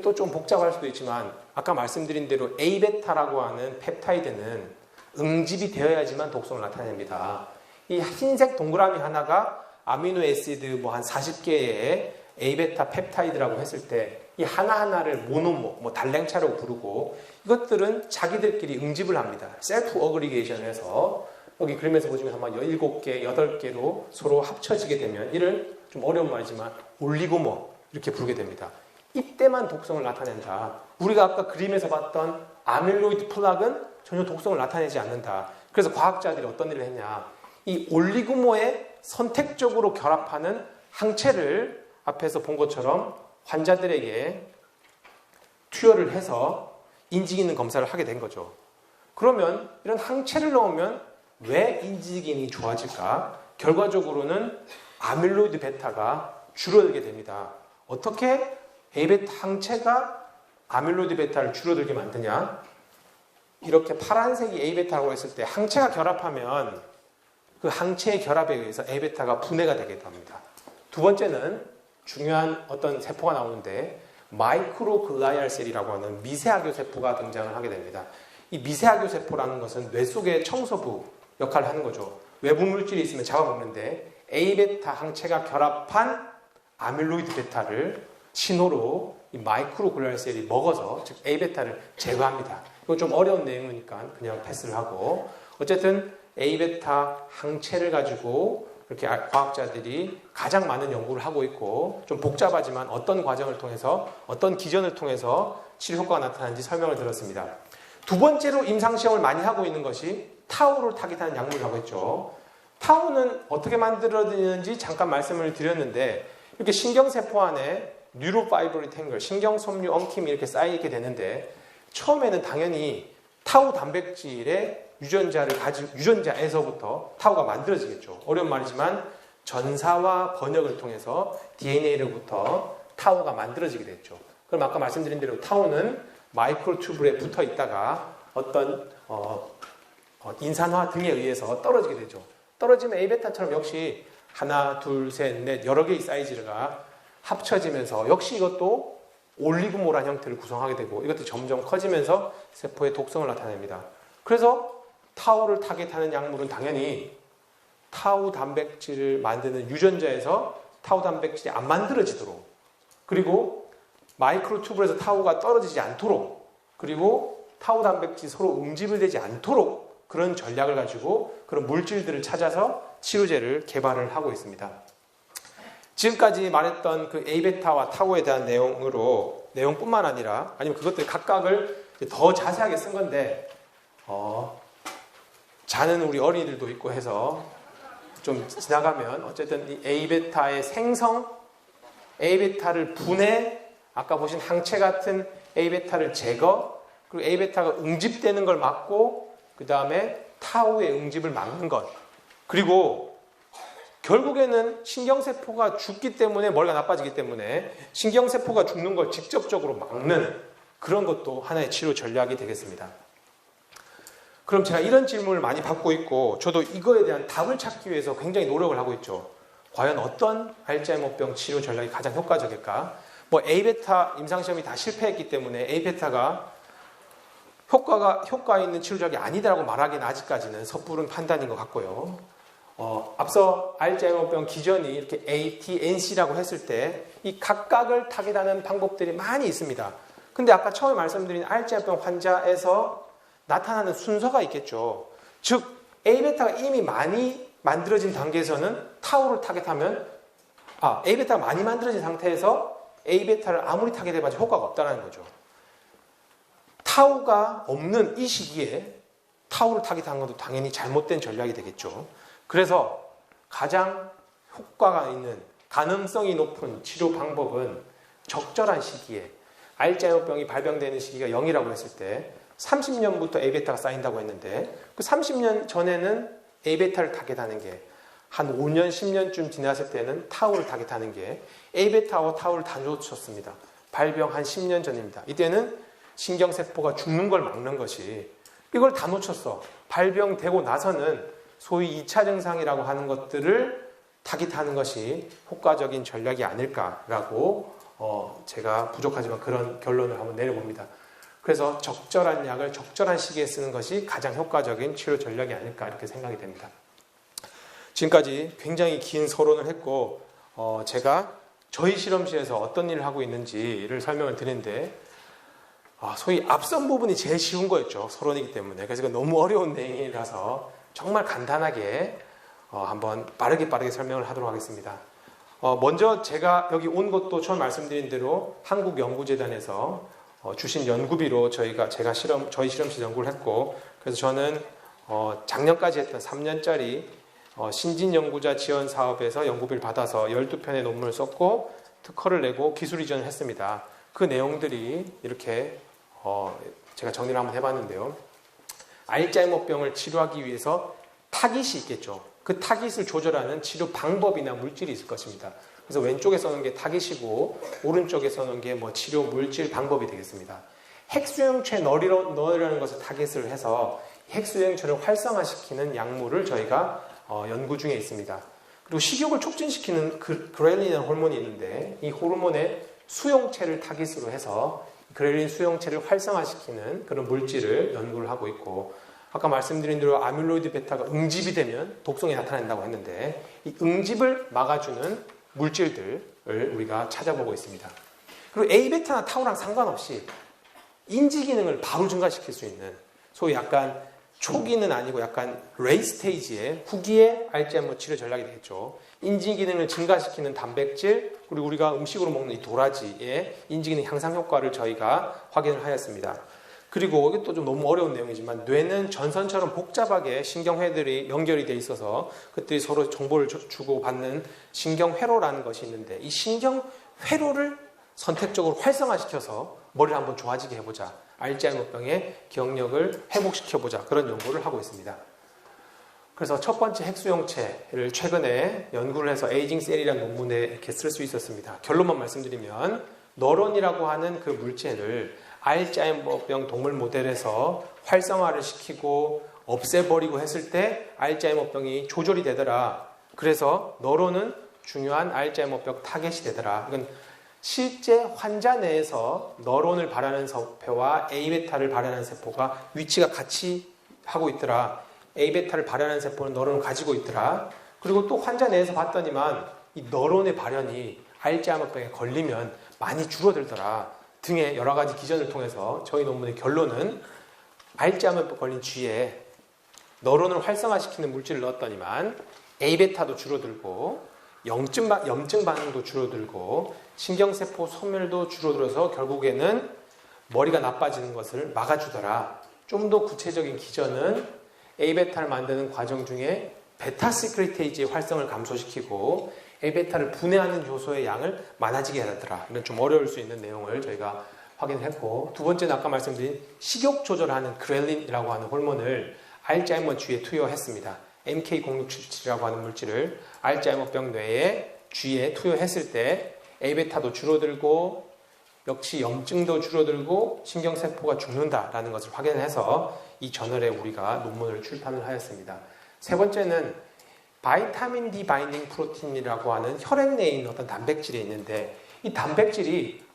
또 좀 복잡할 수도 있지만 아까 말씀드린 대로 A베타라고 하는 펩타이드는 응집이 되어야지만 독성을 나타냅니다. 이 흰색 동그라미 하나가 아미노 애시드 뭐 한 40개의 A베타 펩타이드라고 했을 때 이 하나하나를 모노모, 뭐 달랭차라고 부르고, 이것들은 자기들끼리 응집을 합니다. 셀프 어그리게이션을 해서 여기 그림에서 보시면 아마 17개, 8개로 서로 합쳐지게 되면 이를 좀 어려운 말이지만 올리고모 이렇게 부르게 됩니다. 이때만 독성을 나타낸다. 우리가 아까 그림에서 봤던 아밀로이드 플락은 전혀 독성을 나타내지 않는다. 그래서 과학자들이 어떤 일을 했냐. 이 올리고모에 선택적으로 결합하는 항체를 앞에서 본 것처럼 환자들에게 투여를 해서 인지기능 검사를 하게 된 거죠. 그러면 이런 항체를 넣으면 왜 인지기능이 좋아질까? 결과적으로는 아밀로이드 베타가 줄어들게 됩니다. 어떻게 A베타 항체가 아밀로이드 베타를 줄어들게 만드냐? 이렇게 파란색이 A베타라고 했을 때 항체가 결합하면 그 항체의 결합에 의해서 A베타가 분해가 되게 됩니다. 두 번째는 중요한 어떤 세포가 나오는데 마이크로글라이알 셀이라고 하는 미세학교 세포가 등장을 하게 됩니다. 이 미세학교 세포라는 것은 뇌 속의 청소부 역할을 하는 거죠. 외부 물질이 있으면 잡아먹는데 A베타 항체가 결합한 아밀로이드 베타를 신호로 이 마이크로글라이알 셀이 먹어서 즉 A베타를 제거합니다. 이건 좀 어려운 내용이니까 그냥 패스를 하고 어쨌든 A베타 항체를 가지고 이렇게 과학자들이 가장 많은 연구를 하고 있고 좀 복잡하지만 어떤 과정을 통해서 어떤 기전을 통해서 치료 효과가 나타나는지 설명을 들었습니다. 두 번째로 임상시험을 많이 하고 있는 것이 타우를 타깃하는 약물이라고 했죠. 타우는 어떻게 만들어지는지 잠깐 말씀을 드렸는데 이렇게 신경세포 안에 뉴로파이브리 탱글, 신경섬유 엉킴이 이렇게 쌓이게 되는데 처음에는 당연히 타우 단백질의 유전자에서부터 타우가 만들어지겠죠. 어려운 말이지만 전사와 번역을 통해서 DNA로부터 타우가 만들어지게 됐죠. 그럼 아까 말씀드린 대로 타우는 마이크로튜브에 붙어 있다가 어떤 인산화 등에 의해서 떨어지게 되죠. 떨어지면 A베타처럼 역시 하나, 둘, 셋, 넷 여러 개의 사이즈가 합쳐지면서 역시 이것도 올리고모란 형태를 구성하게 되고 이것도 점점 커지면서 세포의 독성을 나타냅니다. 그래서 타우를 타겟하는 약물은 당연히 타우 단백질을 만드는 유전자에서 타우 단백질이 안 만들어지도록 그리고 마이크로튜브에서 타우가 떨어지지 않도록 그리고 타우 단백질이 서로 응집을 되지 않도록 그런 전략을 가지고 그런 물질들을 찾아서 치료제를 개발을 하고 있습니다. 지금까지 말했던 그 A베타와 타우에 대한 내용뿐만 아니라 아니면 그것들 각각을 더 자세하게 쓴 건데 자는 우리 어린이들도 있고 해서 좀 지나가면 어쨌든 이 A베타의 생성, A베타를 분해, 아까 보신 항체 같은 A베타를 제거, 그리고 A베타가 응집되는 걸 막고 그 다음에 타우의 응집을 막는 것 그리고 결국에는 신경세포가 죽기 때문에 머리가 나빠지기 때문에 신경세포가 죽는 걸 직접적으로 막는 그런 것도 하나의 치료 전략이 되겠습니다. 그럼 제가 이런 질문을 많이 받고 있고 저도 이거에 대한 답을 찾기 위해서 굉장히 노력을 하고 있죠. 과연 어떤 알츠하이머병 치료 전략이 가장 효과적일까? A베타 임상시험이 다 실패했기 때문에 A베타가 효과 있는 치료작이 아니다라고 말하기는 아직까지는 섣부른 판단인 것 같고요. 앞서 알츠하이머병 기전이 이렇게 A, T, NC라고 했을 때 이 각각을 타겟하는 방법들이 많이 있습니다. 근데 아까 처음에 말씀드린 알츠하이머병 환자에서 나타나는 순서가 있겠죠. 즉 A베타가 이미 많이 만들어진 단계에서는 타우를 타겟하면 A베타가 많이 만들어진 상태에서 A베타를 아무리 타겟해봐도 효과가 없다는 거죠. 타우가 없는 이 시기에 타우를 타겟하는 것도 당연히 잘못된 전략이 되겠죠. 그래서 가장 효과가 있는 가능성이 높은 치료 방법은 적절한 시기에 알츠하이머병이 발병되는 시기가 0이라고 했을 때 30년부터 A베타가 쌓인다고 했는데 그 30년 전에는 A베타를 타겟하는 게 한 5년, 10년쯤 지났을 때는 타우를 타겟하는 게 A베타와 타우를 다 놓쳤습니다. 발병 한 10년 전입니다. 이때는 신경세포가 죽는 걸 막는 것이 이걸 다 놓쳤어. 발병되고 나서는 소위 2차 증상이라고 하는 것들을 타깃하는 것이 효과적인 전략이 아닐까라고 제가 부족하지만 그런 결론을 한번 내려봅니다. 그래서 적절한 약을 적절한 시기에 쓰는 것이 가장 효과적인 치료 전략이 아닐까 이렇게 생각이 됩니다. 지금까지 굉장히 긴 서론을 했고 제가 저희 실험실에서 어떤 일을 하고 있는지를 설명을 드리는데 소위 앞선 부분이 제일 쉬운 거였죠. 서론이기 때문에. 그래서 너무 어려운 내용이라서 정말 간단하게 한번 빠르게 설명을 하도록 하겠습니다. 먼저 제가 여기 온 것도 처음 말씀드린 대로 한국연구재단에서 주신 연구비로 제가 저희 실험실 연구를 했고, 그래서 저는 작년까지 했던 3년짜리 신진연구자 지원 사업에서 연구비를 받아서 12편의 논문을 썼고 특허를 내고 기술 이전을 했습니다. 그 내용들이 이렇게 제가 정리를 한번 해봤는데요. 알츠하이머병을 치료하기 위해서 타깃이 있겠죠. 그 타깃을 조절하는 치료 방법이나 물질이 있을 것입니다. 그래서 왼쪽에 써놓은 게 타깃이고 오른쪽에 써놓은 게 치료 물질 방법이 되겠습니다. 핵수용체 널이라는 것을 타깃을 해서 핵수용체를 활성화시키는 약물을 저희가 연구 중에 있습니다. 그리고 식욕을 촉진시키는 그렐린이라는 호르몬이 있는데 이 호르몬의 수용체를 타깃으로 해서 그렐린 수용체를 활성화시키는 그런 물질을 연구를 하고 있고, 아까 말씀드린 대로 아밀로이드 베타가 응집이 되면 독성이 나타난다고 했는데 이 응집을 막아주는 물질들을 우리가 찾아보고 있습니다. 그리고 A베타나 타우랑 상관없이 인지 기능을 바로 증가시킬 수 있는, 소위 약간 초기는 아니고 약간 레이 스테이지의 후기의 알츠하이머 치료 전략이 되겠죠. 인지 기능을 증가시키는 단백질, 그리고 우리가 음식으로 먹는 이 도라지의 인지 기능 향상 효과를 저희가 확인을 하였습니다. 그리고 이게 또 좀 너무 어려운 내용이지만 뇌는 전선처럼 복잡하게 신경회들이 연결이 돼 있어서 그들이 서로 정보를 주고받는 신경회로라는 것이 있는데 이 신경회로를 선택적으로 활성화시켜서 머리를 한번 좋아지게 해보자, 알츠하이머병의 기억력을 회복시켜보자, 그런 연구를 하고 있습니다. 그래서 첫 번째 핵수용체를 최근에 연구를 해서 에이징 셀이라는 논문에 이렇게 쓸 수 있었습니다. 결론만 말씀드리면 너론이라고 하는 그 물질을 알츠하이머병 동물 모델에서 활성화를 시키고 없애버리고 했을 때 알츠하이머병이 조절이 되더라. 그래서 너론은 중요한 알츠하이머병 타겟이 되더라. 이건 실제 환자 내에서 너론을 발하는 세포와 A베타를 발하는 세포가 위치가 같이 하고 있더라. A베타를 발하는 세포는 너론을 가지고 있더라. 그리고 또 환자 내에서 봤더니만 이 너론의 발현이 알츠하이머병에 걸리면 많이 줄어들더라 등의 여러 가지 기전을 통해서 저희 논문의 결론은 알츠하이머병 걸린 쥐에 너론을 활성화시키는 물질을 넣었더니만 A베타도 줄어들고 염증 반응도 줄어들고 신경세포 소멸도 줄어들어서 결국에는 머리가 나빠지는 것을 막아주더라. 좀 더 구체적인 기전은 A베타를 만드는 과정 중에 베타시크리테이지의 활성을 감소시키고 A베타를 분해하는 효소의 양을 많아지게 하더라. 이런 좀 어려울 수 있는 내용을 저희가 확인했고, 두 번째는 아까 말씀드린 식욕 조절하는 그렐린이라고 하는 호르몬을 알츠하이머 쥐에 투여했습니다. MK0677이라고 하는 물질을 알츠하이머병 뇌에 쥐에 투여했을 때 A베타도 줄어들고 역시 염증도 줄어들고 신경세포가 죽는다라는 것을 확인해서 이 저널에 우리가 논문을 출판을 하였습니다. 세 번째는 바이타민 D 바인딩 프로틴이라고 하는 혈액 내에 있는 어떤 단백질이 있는데 이 단백질이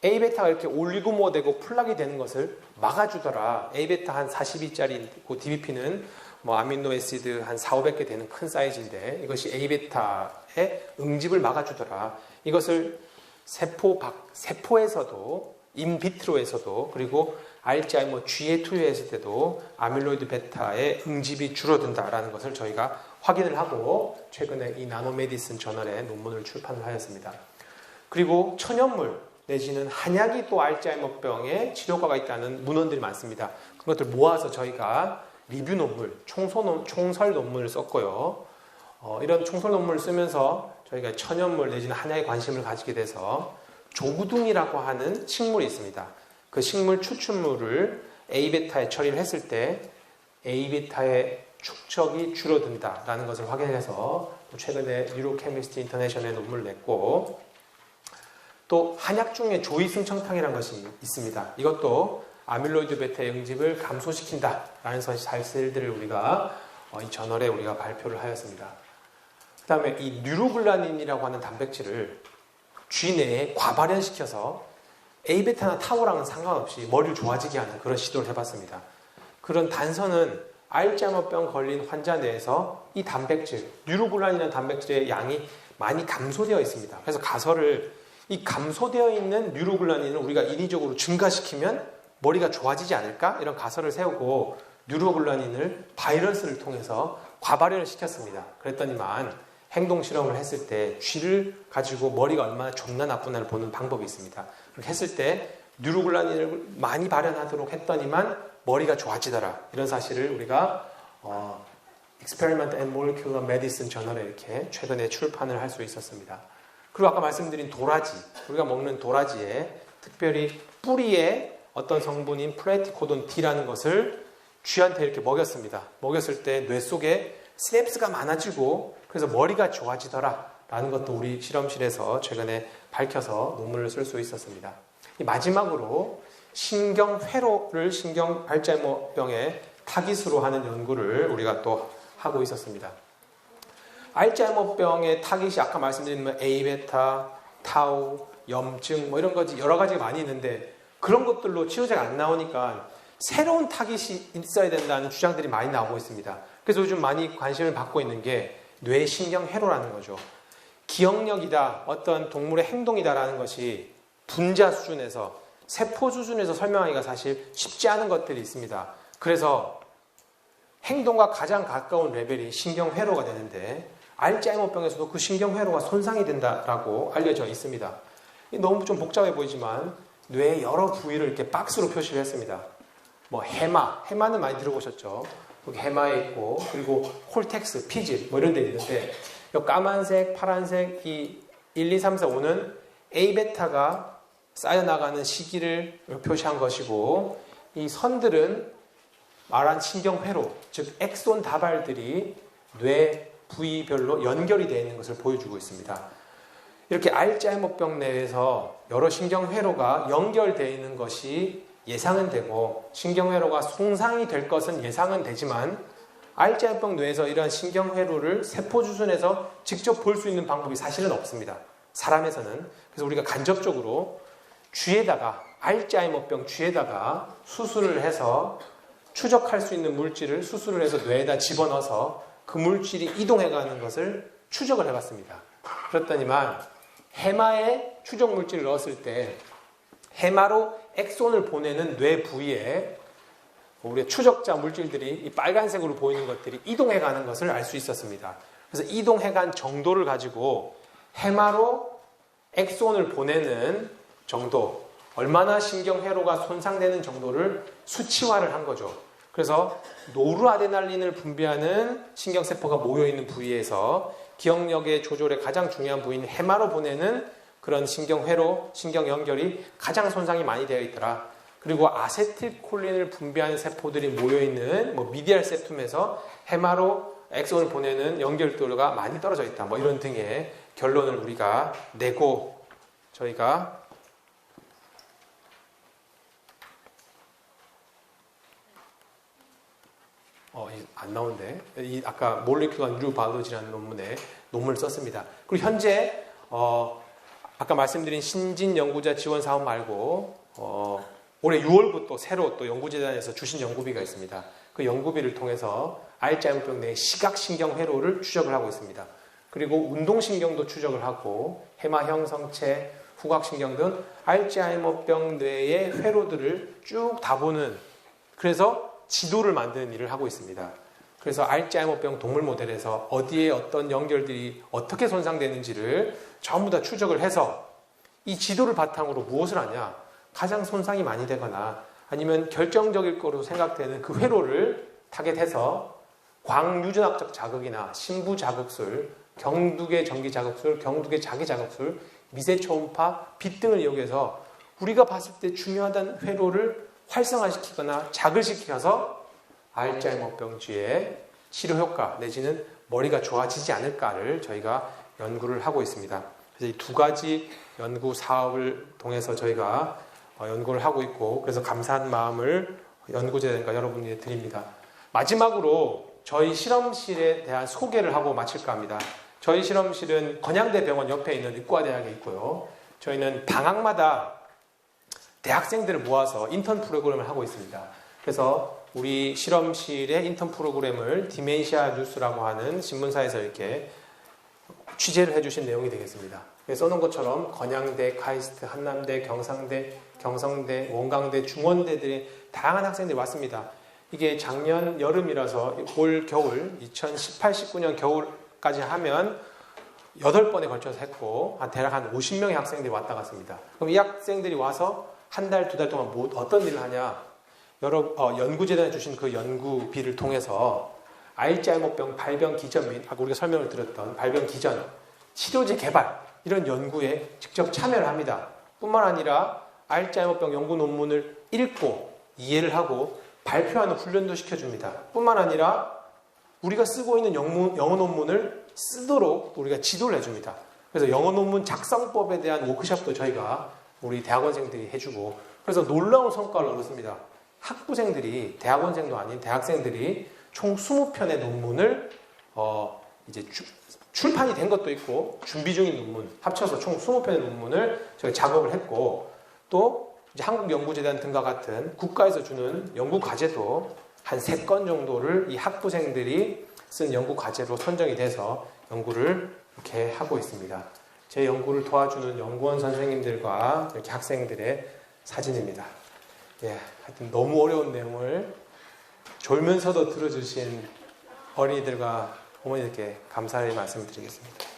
A베타가 이렇게 올리고모되고 플락이 되는 것을 막아주더라. A베타 한 42짜리 있고 DBP는 아미노애시드 한 4,500개 되는 큰 사이즈인데 이것이 A베타의 응집을 막아주더라. 이것을 세포에서도 인비트로에서도 그리고 알츠하이머 쥐에 투여했을 때도 아밀로이드 베타의 응집이 줄어든다라는 것을 저희가 확인을 하고 최근에 이 나노메디슨 저널에 논문을 출판을 하였습니다. 그리고 천연물 내지는 한약이 또 알츠하이머병에 치료과가 있다는 문헌들이 많습니다. 그것들 모아서 저희가 리뷰 논문, 총설 논문을 썼고요. 이런 총설 논문을 쓰면서 저희가 천연물 내지는 한약에 관심을 가지게 돼서 조구둥이라고 하는 식물이 있습니다. 그 식물 추출물을 A베타에 처리를 했을 때 A베타의 축적이 줄어든다라는 것을 확인해서 최근에 뉴로케미스트 인터내셔널에 논문을 냈고, 또 한약 중에 조이승청탕이라는 것이 있습니다. 이것도 아밀로이드 베타의 응집을 감소시킨다라는 사실들을 우리가 이 저널에 우리가 발표를 하였습니다. 그 다음에 이 뉴로글라닌이라고 하는 단백질을 쥐 내에 과발현시켜서 A베타나 타우랑은 상관없이 머리를 좋아지게 하는 그런 시도를 해봤습니다. 그런 단서는 알츠하이머병 걸린 환자 내에서 이 단백질, 뉴로글라닌이라는 단백질의 양이 많이 감소되어 있습니다. 그래서 가설을 이 감소되어 있는 뉴로글라닌을 우리가 인위적으로 증가시키면 머리가 좋아지지 않을까? 이런 가설을 세우고 뉴로글라닌을 바이러스를 통해서 과발현을 시켰습니다. 그랬더니만 행동 실험을 했을 때 쥐를 가지고 머리가 얼마나 좋나 나쁘나를 보는 방법이 있습니다. 그렇게 했을 때 뉴로글라닌을 많이 발현하도록 했더니만 머리가 좋아지더라. 이런 사실을 우리가 Experiment and Molecular Medicine 저널에 이렇게 최근에 출판을 할 수 있었습니다. 그리고 아까 말씀드린 도라지, 우리가 먹는 도라지에 특별히 뿌리에 어떤 성분인 플래티코돈 D라는 것을 쥐한테 이렇게 먹였습니다. 먹였을 때 뇌 속에 시냅스가 많아지고 그래서 머리가 좋아지더라 라는 것도 우리 실험실에서 최근에 밝혀서 논문을 쓸 수 있었습니다. 마지막으로 신경회로를 신경 알츠하이머병의 타깃으로 하는 연구를 우리가 또 하고 있었습니다. 알츠하이머병의 타깃이 아까 말씀드린 A베타, 타우, 염증 이런 거지 여러 가지가 많이 있는데 그런 것들로 치료제가 안 나오니까 새로운 타깃이 있어야 된다는 주장들이 많이 나오고 있습니다. 그래서 요즘 많이 관심을 받고 있는 게 뇌신경회로라는 거죠. 기억력이다, 어떤 동물의 행동이다라는 것이 분자 수준에서 세포 수준에서 설명하기가 사실 쉽지 않은 것들이 있습니다. 그래서 행동과 가장 가까운 레벨이 신경회로가 되는데 알츠하이머병에서도 그 신경회로가 손상이 된다라고 알려져 있습니다. 너무 좀 복잡해 보이지만 뇌의 여러 부위를 이렇게 박스로 표시를 했습니다. 해마는 많이 들어보셨죠? 여기 해마에 있고 그리고 콜텍스, 피질 이런 데 있는데 이 까만색, 파란색 이 1, 2, 3, 4, 5는 A베타가 쌓여나가는 시기를 표시한 것이고 이 선들은 말한 신경회로, 즉 엑손 다발들이 뇌 부위별로 연결이 되어 있는 것을 보여주고 있습니다. 이렇게 알츠하이머병 내에서 여러 신경회로가 연결되어 있는 것이 예상은 되고 신경회로가 손상이 될 것은 예상은 되지만 알츠하이머병 뇌에서 이러한 신경회로를 세포 수준에서 직접 볼 수 있는 방법이 사실은 없습니다. 사람에서는. 그래서 우리가 간접적으로 쥐에다가 알츠하이머병 쥐에다가 수술을 해서 추적할 수 있는 물질을 수술을 해서 뇌에다 집어넣어서 그 물질이 이동해가는 것을 추적을 해봤습니다. 그랬더니만 해마에 추적 물질을 넣었을 때 해마로 엑손을 보내는 뇌 부위에 우리의 추적자 물질들이 이 빨간색으로 보이는 것들이 이동해가는 것을 알 수 있었습니다. 그래서 이동해간 정도를 가지고 해마로 엑손을 보내는 정도, 얼마나 신경회로가 손상되는 정도를 수치화를 한 거죠. 그래서 노르아데날린을 분비하는 신경세포가 모여있는 부위에서 기억력의 조절에 가장 중요한 부위인 해마로 보내는 그런 신경회로, 신경연결이 가장 손상이 많이 되어 있더라. 그리고 아세틸콜린을 분비하는 세포들이 모여있는 미디알 세툼에서 해마로 엑손을 보내는 연결도가 많이 떨어져 있다. 이런 등의 결론을 우리가 내고 저희가 안 나오는데 아까 몰레큘러 뉴로바이올로지라는 논문에 논문을 썼습니다. 그리고 현재 아까 말씀드린 신진 연구자 지원 사업 말고 올해 6월부터 새로 또 연구재단에서 주신 연구비가 있습니다. 그 연구비를 통해서 알츠하이머병 내 시각신경회로를 추적을 하고 있습니다. 그리고 운동신경도 추적을 하고 해마 형성체, 후각신경 등 알츠하이머병 뇌의 회로들을 쭉 다 보는 그래서 지도를 만드는 일을 하고 있습니다. 그래서 알츠하이머병 동물 모델에서 어디에 어떤 연결들이 어떻게 손상되는지를 전부 다 추적을 해서 이 지도를 바탕으로 무엇을 하냐? 가장 손상이 많이 되거나 아니면 결정적일 거로 생각되는 그 회로를 타겟해서 광유전압적 자극이나 심부 자극술, 경두계 전기 자극술, 경두계 자기 자극술, 미세 초음파, 빛 등을 이용해서 우리가 봤을 때 중요하다는 회로를 활성화시키거나 자극시켜서 알츠하이머병쥐의 치료 효과 내지는 머리가 좋아지지 않을까를 저희가 연구를 하고 있습니다. 그래서 이 두 가지 연구 사업을 통해서 저희가 연구를 하고 있고 그래서 감사한 마음을 연구재단과 여러분에게 드립니다. 마지막으로 저희 실험실에 대한 소개를 하고 마칠까 합니다. 저희 실험실은 건양대병원 옆에 있는 의과대학에 있고요. 저희는 방학마다 대학생들을 모아서 인턴 프로그램을 하고 있습니다. 그래서 우리 실험실의 인턴 프로그램을 디멘시아 뉴스라고 하는 신문사에서 이렇게 취재를 해주신 내용이 되겠습니다. 써놓은 것처럼 건양대, 카이스트, 한남대, 경상대, 경성대, 원광대, 중원대들의 다양한 학생들이 왔습니다. 이게 작년 여름이라서 올 겨울 2018-19년 겨울까지 하면 8번에 걸쳐서 했고 대략 한 50명의 학생들이 왔다 갔습니다. 그럼 이 학생들이 와서 한 달, 2달 동안 어떤 일을 하냐? 연구재단에 주신 그 연구비를 통해서 알츠하이머병 발병 기전 및 아까 우리가 설명을 드렸던 발병 기전, 치료제 개발 이런 연구에 직접 참여를 합니다. 뿐만 아니라 알츠하이머병 연구 논문을 읽고 이해를 하고 발표하는 훈련도 시켜줍니다. 뿐만 아니라 우리가 쓰고 있는 영어 논문을 쓰도록 우리가 지도를 해줍니다. 그래서 영어 논문 작성법에 대한 워크숍도 저희가 우리 대학원생들이 해주고 그래서 놀라운 성과를 얻었습니다. 학부생들이 대학원생도 아닌 대학생들이 총 20편의 논문을 이제 출판이 된 것도 있고 준비 중인 논문 합쳐서 총 20편의 논문을 저희 작업을 했고 또 이제 한국연구재단 등과 같은 국가에서 주는 연구 과제도 한 3건 정도를 이 학부생들이 쓴 연구 과제로 선정이 돼서 연구를 이렇게 하고 있습니다. 제 연구를 도와주는 연구원 선생님들과 이렇게 학생들의 사진입니다. 예, 하여튼 너무 어려운 내용을 졸면서도 들어주신 어린이들과 어머니들께 감사의 말씀을 드리겠습니다.